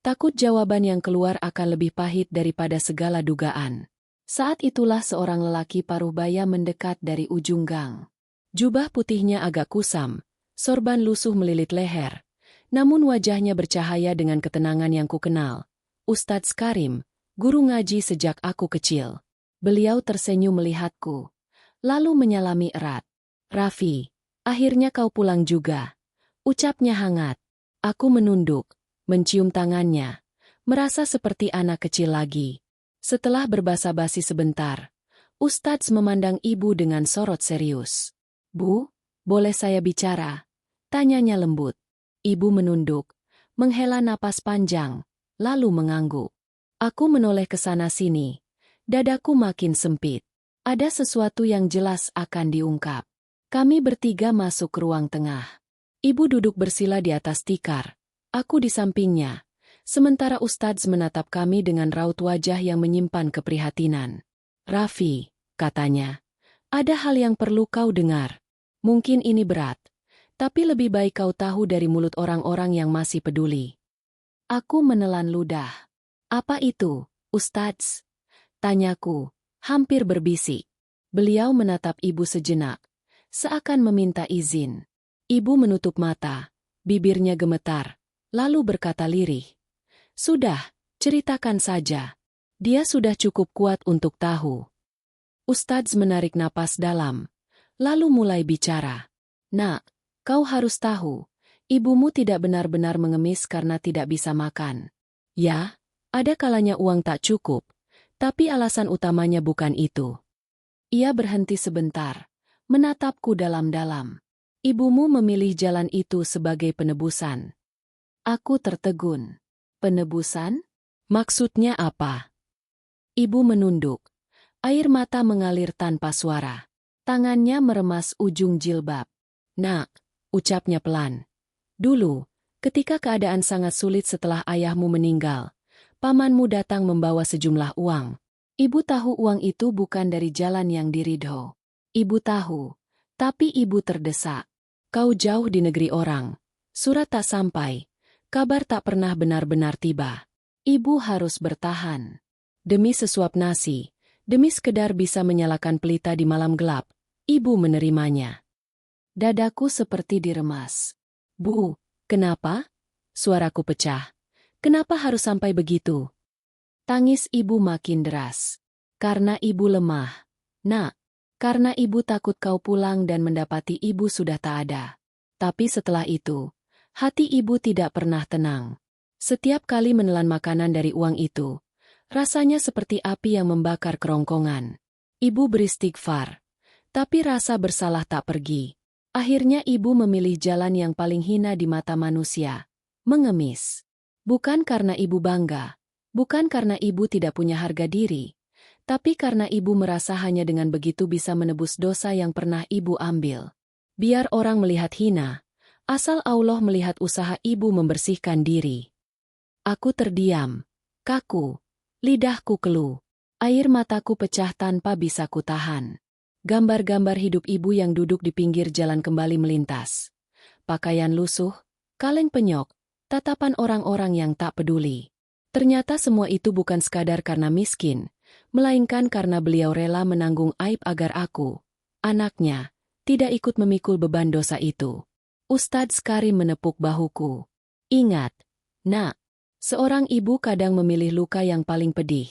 Takut jawaban yang keluar akan lebih pahit daripada segala dugaan. Saat itulah seorang lelaki paruh baya mendekat dari ujung gang. Jubah putihnya agak kusam, sorban lusuh melilit leher. Namun wajahnya bercahaya dengan ketenangan yang kukenal. Ustadz Karim, guru ngaji sejak aku kecil. Beliau tersenyum melihatku, lalu menyalami erat. Raffi, akhirnya kau pulang juga. Ucapnya hangat. Aku menunduk, mencium tangannya, merasa seperti anak kecil lagi. Setelah berbasa-basi sebentar, Ustadz memandang ibu dengan sorot serius. Bu, boleh saya bicara? Tanyanya lembut. Ibu menunduk, menghela napas panjang, lalu mengangguk. Aku menoleh ke sana-sini. Dadaku makin sempit. Ada sesuatu yang jelas akan diungkap. Kami bertiga masuk ke ruang tengah. Ibu duduk bersila di atas tikar. Aku di sampingnya, sementara Ustadz menatap kami dengan raut wajah yang menyimpan keprihatinan. Raffi, katanya, ada hal yang perlu kau dengar. Mungkin ini berat, tapi lebih baik kau tahu dari mulut orang-orang yang masih peduli. Aku menelan ludah. Apa itu, Ustadz? Tanyaku, hampir berbisik. Beliau menatap ibu sejenak, seakan meminta izin. Ibu menutup mata, bibirnya gemetar, lalu berkata lirih. Sudah, ceritakan saja. Dia sudah cukup kuat untuk tahu. Ustadz menarik napas dalam, lalu mulai bicara. Nak, kau harus tahu, ibumu tidak benar-benar mengemis karena tidak bisa makan. Ya, ada kalanya uang tak cukup, tapi alasan utamanya bukan itu. Ia berhenti sebentar, menatapku dalam-dalam. Ibumu memilih jalan itu sebagai penebusan. Aku tertegun. Penebusan? Maksudnya apa? Ibu menunduk. Air mata mengalir tanpa suara. Tangannya meremas ujung jilbab. Nak, ucapnya pelan. Dulu, ketika keadaan sangat sulit setelah ayahmu meninggal, pamanmu datang membawa sejumlah uang. Ibu tahu uang itu bukan dari jalan yang diridho. Ibu tahu, tapi ibu terdesak. Kau jauh di negeri orang. Surat tak sampai. Kabar tak pernah benar-benar tiba. Ibu harus bertahan. Demi sesuap nasi, demi sekedar bisa menyalakan pelita di malam gelap, ibu menerimanya. Dadaku seperti diremas. Bu, kenapa? Suaraku pecah. Kenapa harus sampai begitu? Tangis ibu makin deras. Karena ibu lemah. Nak, karena ibu takut kau pulang dan mendapati ibu sudah tak ada. Tapi setelah itu, hati ibu tidak pernah tenang. Setiap kali menelan makanan dari uang itu, rasanya seperti api yang membakar kerongkongan. Ibu beristighfar, tapi rasa bersalah tak pergi. Akhirnya ibu memilih jalan yang paling hina di mata manusia, mengemis. Bukan karena ibu bangga, bukan karena ibu tidak punya harga diri, tapi karena ibu merasa hanya dengan begitu bisa menebus dosa yang pernah ibu ambil. Biar orang melihat hina, asal Allah melihat usaha ibu membersihkan diri. Aku terdiam, kaku, lidahku keluh, air mataku pecah tanpa bisa kutahan. Gambar-gambar hidup ibu yang duduk di pinggir jalan kembali melintas. Pakaian lusuh, kaleng penyok, tatapan orang-orang yang tak peduli. Ternyata semua itu bukan sekadar karena miskin, melainkan karena beliau rela menanggung aib agar aku, anaknya, tidak ikut memikul beban dosa itu. Ustadz Karim menepuk bahuku. Ingat, nak, seorang ibu kadang memilih luka yang paling pedih,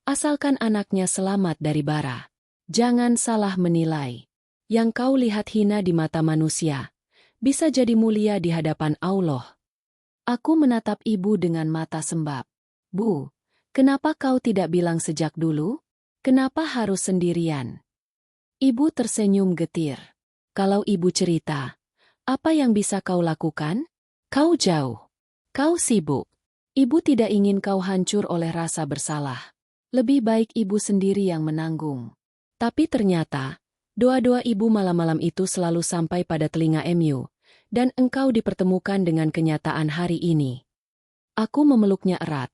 asalkan anaknya selamat dari bara. Jangan salah menilai. Yang kau lihat hina di mata manusia, bisa jadi mulia di hadapan Allah. Aku menatap ibu dengan mata sembab. Bu, kenapa kau tidak bilang sejak dulu? Kenapa harus sendirian? Ibu tersenyum getir. Kalau ibu cerita, apa yang bisa kau lakukan? Kau jauh. Kau sibuk. Ibu tidak ingin kau hancur oleh rasa bersalah. Lebih baik ibu sendiri yang menanggung. Tapi ternyata, doa-doa ibu malam-malam itu selalu sampai pada telinga Mu, dan engkau dipertemukan dengan kenyataan hari ini. Aku memeluknya erat.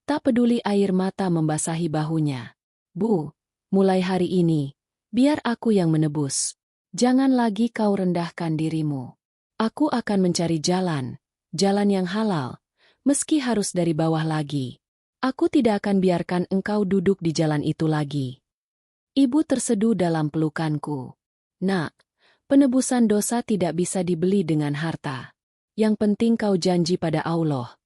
Tak peduli air mata membasahi bahunya. Bu, mulai hari ini, biar aku yang menebus. Jangan lagi kau rendahkan dirimu. Aku akan mencari jalan yang halal, meski harus dari bawah lagi. Aku tidak akan biarkan engkau duduk di jalan itu lagi. Ibu terseduh dalam pelukanku. Nak, penebusan dosa tidak bisa dibeli dengan harta. Yang penting kau janji pada Allah.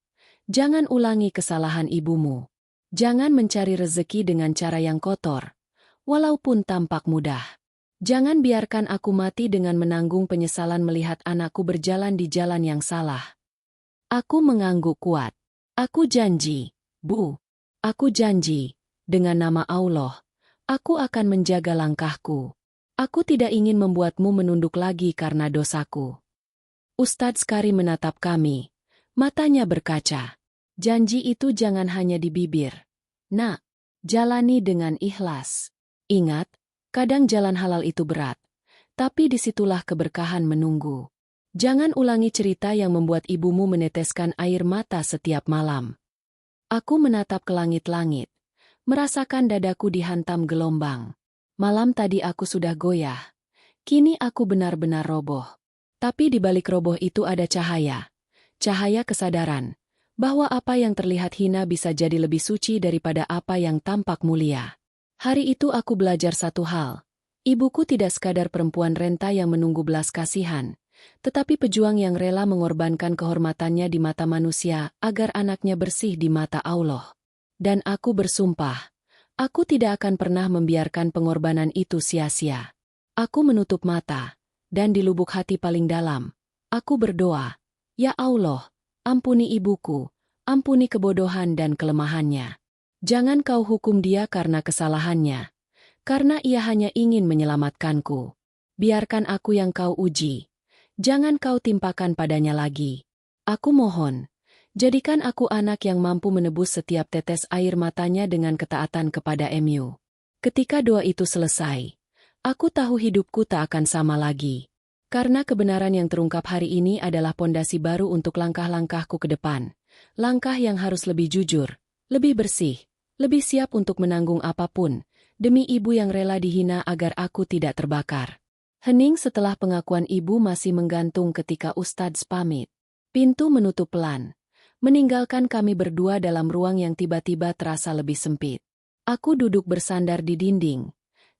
Jangan ulangi kesalahan ibumu. Jangan mencari rezeki dengan cara yang kotor, walaupun tampak mudah. Jangan biarkan aku mati dengan menanggung penyesalan melihat anakku berjalan di jalan yang salah. Aku mengangguk kuat. Aku janji, Bu. Aku janji, dengan nama Allah, aku akan menjaga langkahku. Aku tidak ingin membuatmu menunduk lagi karena dosaku. Ustadz Karim menatap kami. Matanya berkaca. Janji itu jangan hanya di bibir. Nak, jalani dengan ikhlas. Ingat, kadang jalan halal itu berat, tapi disitulah keberkahan menunggu. Jangan ulangi cerita yang membuat ibumu meneteskan air mata setiap malam. Aku menatap ke langit-langit, merasakan dadaku dihantam gelombang. Malam tadi aku sudah goyah. Kini aku benar-benar roboh. Tapi di balik roboh itu ada cahaya. Cahaya kesadaran bahwa apa yang terlihat hina bisa jadi lebih suci daripada apa yang tampak mulia. Hari itu aku belajar satu hal. Ibuku tidak sekadar perempuan renta yang menunggu belas kasihan, tetapi pejuang yang rela mengorbankan kehormatannya di mata manusia agar anaknya bersih di mata Allah. Dan aku bersumpah, aku tidak akan pernah membiarkan pengorbanan itu sia-sia. Aku menutup mata, dan di lubuk hati paling dalam, aku berdoa, "Ya Allah, ampuni ibuku, ampuni kebodohan dan kelemahannya. Jangan kau hukum dia karena kesalahannya, karena ia hanya ingin menyelamatkanku. Biarkan aku yang kau uji. Jangan kau timpakan padanya lagi. Aku mohon, jadikan aku anak yang mampu menebus setiap tetes air matanya dengan ketaatan kepada MU." Ketika doa itu selesai, aku tahu hidupku tak akan sama lagi. Karena kebenaran yang terungkap hari ini adalah pondasi baru untuk langkah-langkahku ke depan. Langkah yang harus lebih jujur, lebih bersih, lebih siap untuk menanggung apapun, demi ibu yang rela dihina agar aku tidak terbakar. Hening setelah pengakuan ibu masih menggantung ketika Ustadz pamit. Pintu menutup pelan, meninggalkan kami berdua dalam ruang yang tiba-tiba terasa lebih sempit. Aku duduk bersandar di dinding.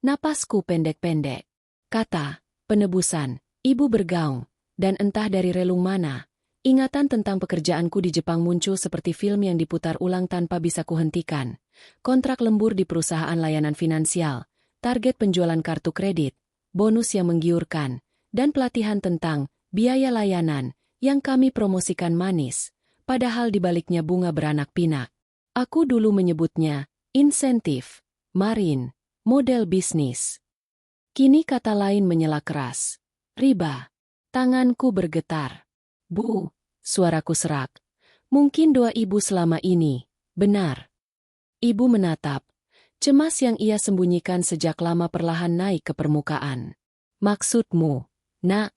Napasku pendek-pendek. Kata, penebusan, ibu bergaung, dan entah dari relung mana, ingatan tentang pekerjaanku di Jepang muncul seperti film yang diputar ulang tanpa bisa kuhentikan. Kontrak lembur di perusahaan layanan finansial, target penjualan kartu kredit, bonus yang menggiurkan, dan pelatihan tentang biaya layanan yang kami promosikan manis, padahal di baliknya bunga beranak pinak. Aku dulu menyebutnya insentif, marin, model bisnis. Kini kata lain menyela keras. Riba. Tanganku bergetar. Bu, suaraku serak. Mungkin doa ibu selama ini benar. Ibu menatap. Cemas yang ia sembunyikan sejak lama perlahan naik ke permukaan. Maksudmu, nak?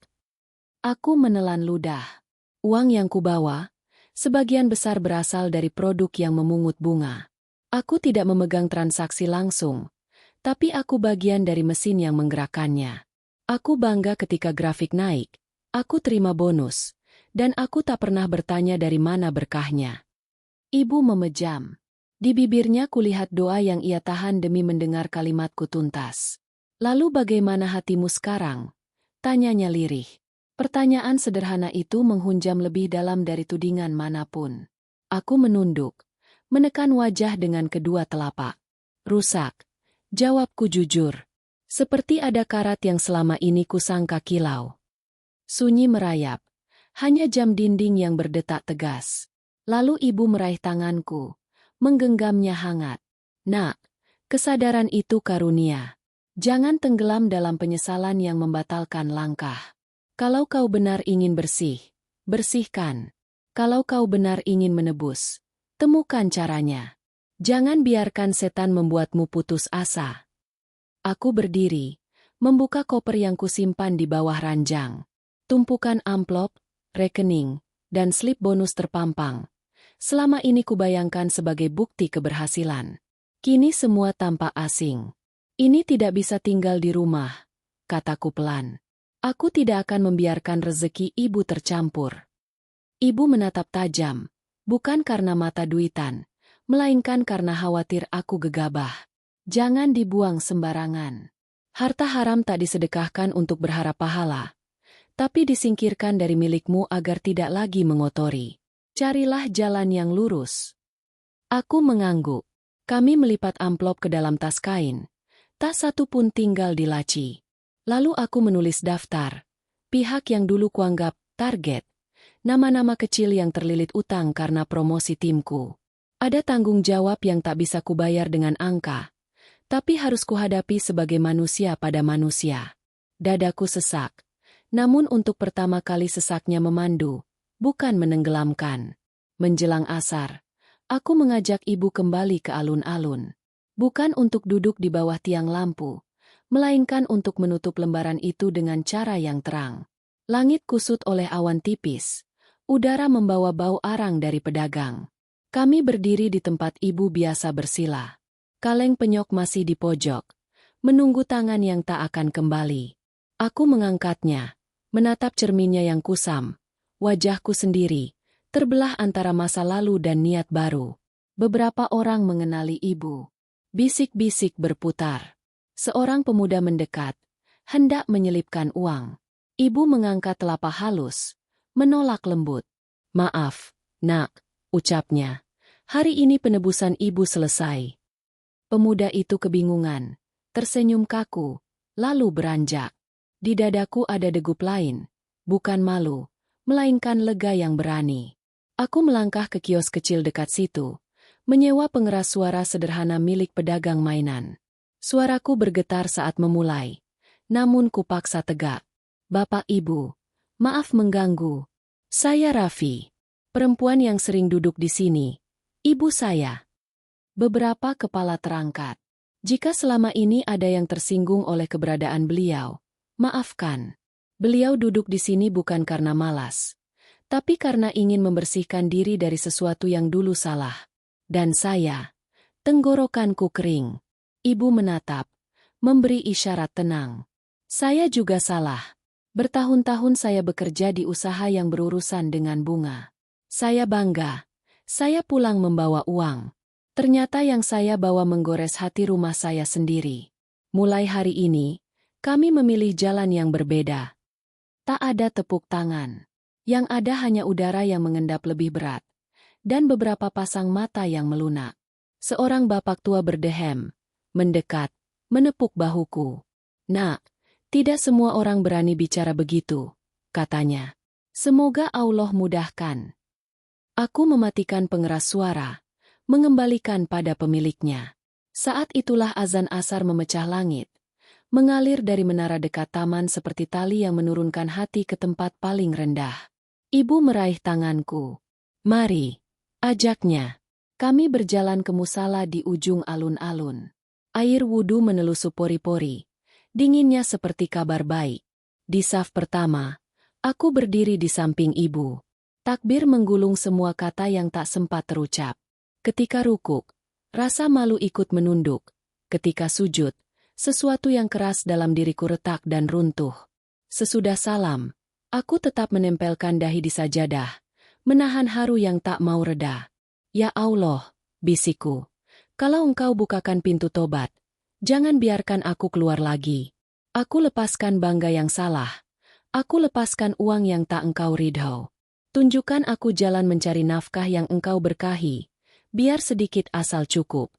Aku menelan ludah. Uang yang kubawa, sebagian besar berasal dari produk yang memungut bunga. Aku tidak memegang transaksi langsung, tapi aku bagian dari mesin yang menggerakkannya. Aku bangga ketika grafik naik, aku terima bonus, dan aku tak pernah bertanya dari mana berkahnya. Ibu memejam. Di bibirnya kulihat doa yang ia tahan demi mendengar kalimatku tuntas. Lalu bagaimana hatimu sekarang? Tanyanya lirih. Pertanyaan sederhana itu menghunjam lebih dalam dari tudingan manapun. Aku menunduk, menekan wajah dengan kedua telapak. Rusak. Jawabku jujur. Seperti ada karat yang selama ini kusangka kilau. Sunyi merayap. Hanya jam dinding yang berdetak tegas. Lalu ibu meraih tanganku, menggenggamnya hangat. Nak, kesadaran itu karunia. Jangan tenggelam dalam penyesalan yang membatalkan langkah. Kalau kau benar ingin bersih, bersihkan. Kalau kau benar ingin menebus, temukan caranya. Jangan biarkan setan membuatmu putus asa. Aku berdiri, membuka koper yang kusimpan di bawah ranjang. Tumpukan amplop, rekening, dan slip bonus terpampang. Selama ini kubayangkan sebagai bukti keberhasilan. Kini semua tampak asing. Ini tidak bisa tinggal di rumah, kataku pelan. Aku tidak akan membiarkan rezeki ibu tercampur. Ibu menatap tajam, bukan karena mata duitan, melainkan karena khawatir aku gegabah. Jangan dibuang sembarangan. Harta haram tak disedekahkan untuk berharap pahala, tapi disingkirkan dari milikmu agar tidak lagi mengotori. Carilah jalan yang lurus. Aku mengangguk. Kami melipat amplop ke dalam tas kain. Tak satu pun tinggal di laci. Lalu aku menulis daftar. Pihak yang dulu kuanggap target. Nama-nama kecil yang terlilit utang karena promosi timku. Ada tanggung jawab yang tak bisa kubayar dengan angka, tapi harus kuhadapi sebagai manusia pada manusia. Dadaku sesak. Namun untuk pertama kali sesaknya memandu, bukan menenggelamkan. Menjelang asar, aku mengajak ibu kembali ke alun-alun. Bukan untuk duduk di bawah tiang lampu, melainkan untuk menutup lembaran itu dengan cara yang terang. Langit kusut oleh awan tipis. Udara membawa bau arang dari pedagang. Kami berdiri di tempat ibu biasa bersila. Kaleng penyok masih di pojok, menunggu tangan yang tak akan kembali. Aku mengangkatnya, menatap cerminnya yang kusam. Wajahku sendiri, terbelah antara masa lalu dan niat baru. Beberapa orang mengenali ibu. Bisik-bisik berputar. Seorang pemuda mendekat, hendak menyelipkan uang. Ibu mengangkat telapak halus, menolak lembut. "Maaf, nak," ucapnya. "Hari ini penebusan ibu selesai." Pemuda itu kebingungan, tersenyum kaku, lalu beranjak. Di dadaku ada degup lain, bukan malu, melainkan lega yang berani. Aku melangkah ke kios kecil dekat situ, menyewa pengeras suara sederhana milik pedagang mainan. Suaraku bergetar saat memulai, namun kupaksa tegak. "Bapak Ibu, maaf mengganggu. Saya Raffi, perempuan yang sering duduk di sini. Ibu saya." Beberapa kepala terangkat. Jika selama ini ada yang tersinggung oleh keberadaan beliau, maafkan. Beliau duduk di sini bukan karena malas, tapi karena ingin membersihkan diri dari sesuatu yang dulu salah. Dan saya, tenggorokanku kering. Ibu menatap, memberi isyarat tenang. "Saya juga salah. Bertahun-tahun saya bekerja di usaha yang berurusan dengan bunga. Saya bangga. Saya pulang membawa uang. Ternyata yang saya bawa menggores hati rumah saya sendiri. Mulai hari ini, kami memilih jalan yang berbeda." Tak ada tepuk tangan. Yang ada hanya udara yang mengendap lebih berat, dan beberapa pasang mata yang melunak. Seorang bapak tua berdehem, mendekat, menepuk bahuku. "Nak, tidak semua orang berani bicara begitu," katanya. "Semoga Allah mudahkan." Aku mematikan pengeras suara, mengembalikan pada pemiliknya. Saat itulah azan asar memecah langit, mengalir dari menara dekat taman seperti tali yang menurunkan hati ke tempat paling rendah. Ibu meraih tanganku. "Mari," ajaknya. Kami berjalan ke musala di ujung alun-alun. Air wudu menelusup pori-pori. Dinginnya seperti kabar baik. Di saf pertama, aku berdiri di samping ibu. Takbir menggulung semua kata yang tak sempat terucap. Ketika rukuk, rasa malu ikut menunduk. Ketika sujud, sesuatu yang keras dalam diriku retak dan runtuh. Sesudah salam, aku tetap menempelkan dahi di sajadah, menahan haru yang tak mau reda. "Ya Allah," bisikku, "kalau Engkau bukakan pintu tobat, jangan biarkan aku keluar lagi. Aku lepaskan bangga yang salah. Aku lepaskan uang yang tak Engkau ridho. Tunjukkan aku jalan mencari nafkah yang Engkau berkahi, biar sedikit asal cukup."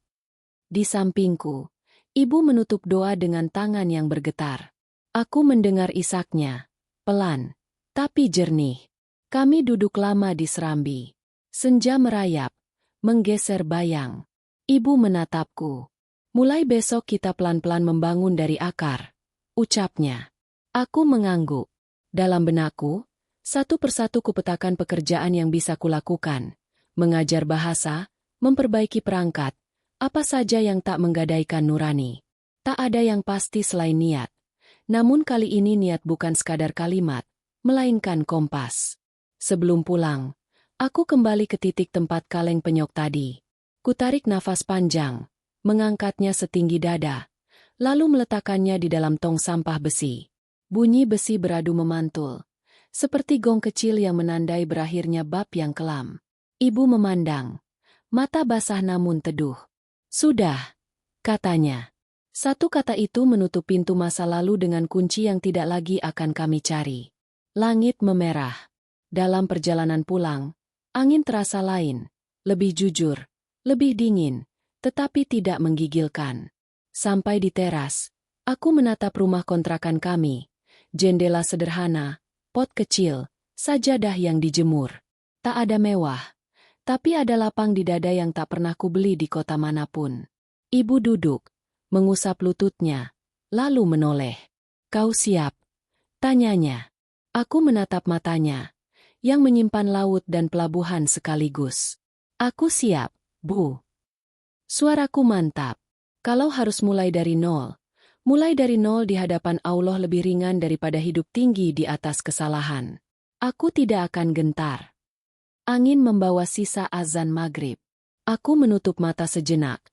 Di sampingku, ibu menutup doa dengan tangan yang bergetar. Aku mendengar isaknya, pelan, tapi jernih. Kami duduk lama di serambi. Senja merayap, menggeser bayang. Ibu menatapku. "Mulai besok kita pelan-pelan membangun dari akar," ucapnya. Aku mengangguk. Dalam benakku, satu persatu kupetakan pekerjaan yang bisa kulakukan. Mengajar bahasa, memperbaiki perangkat, apa saja yang tak menggadaikan nurani. Tak ada yang pasti selain niat. Namun kali ini niat bukan sekadar kalimat, melainkan kompas. Sebelum pulang, aku kembali ke titik tempat kaleng penyok tadi. Kutarik nafas panjang, mengangkatnya setinggi dada, lalu meletakkannya di dalam tong sampah besi. Bunyi besi beradu memantul, seperti gong kecil yang menandai berakhirnya bab yang kelam. Ibu memandang, mata basah namun teduh. "Sudah," katanya. Satu kata itu menutup pintu masa lalu dengan kunci yang tidak lagi akan kami cari. Langit memerah. Dalam perjalanan pulang, angin terasa lain, lebih jujur, lebih dingin, tetapi tidak menggigilkan. Sampai di teras, aku menatap rumah kontrakan kami. Jendela sederhana, pot kecil, sajadah yang dijemur. Tak ada mewah, tapi ada lapang di dada yang tak pernah kubeli di kota manapun. Ibu duduk, mengusap lututnya, lalu menoleh. "Kau siap?" tanyanya. Aku menatap matanya, yang menyimpan laut dan pelabuhan sekaligus. "Aku siap, Bu." Suaraku mantap. Kalau harus mulai dari nol, Mulai dari nol di hadapan Allah lebih ringan daripada hidup tinggi di atas kesalahan. Aku tidak akan gentar. Angin membawa sisa azan maghrib. Aku menutup mata sejenak,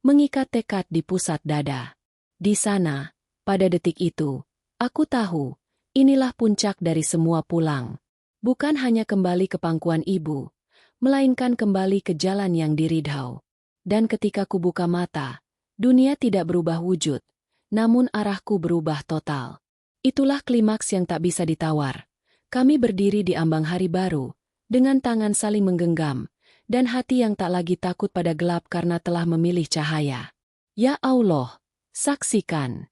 mengikat tekad di pusat dada. Di sana, pada detik itu, aku tahu, inilah puncak dari semua pulang. Bukan hanya kembali ke pangkuan ibu, melainkan kembali ke jalan yang diridhau. Dan ketika ku buka mata, dunia tidak berubah wujud, namun arahku berubah total. Itulah klimaks yang tak bisa ditawar. Kami berdiri di ambang hari baru, dengan tangan saling menggenggam, dan hati yang tak lagi takut pada gelap karena telah memilih cahaya. Ya Allah, saksikan.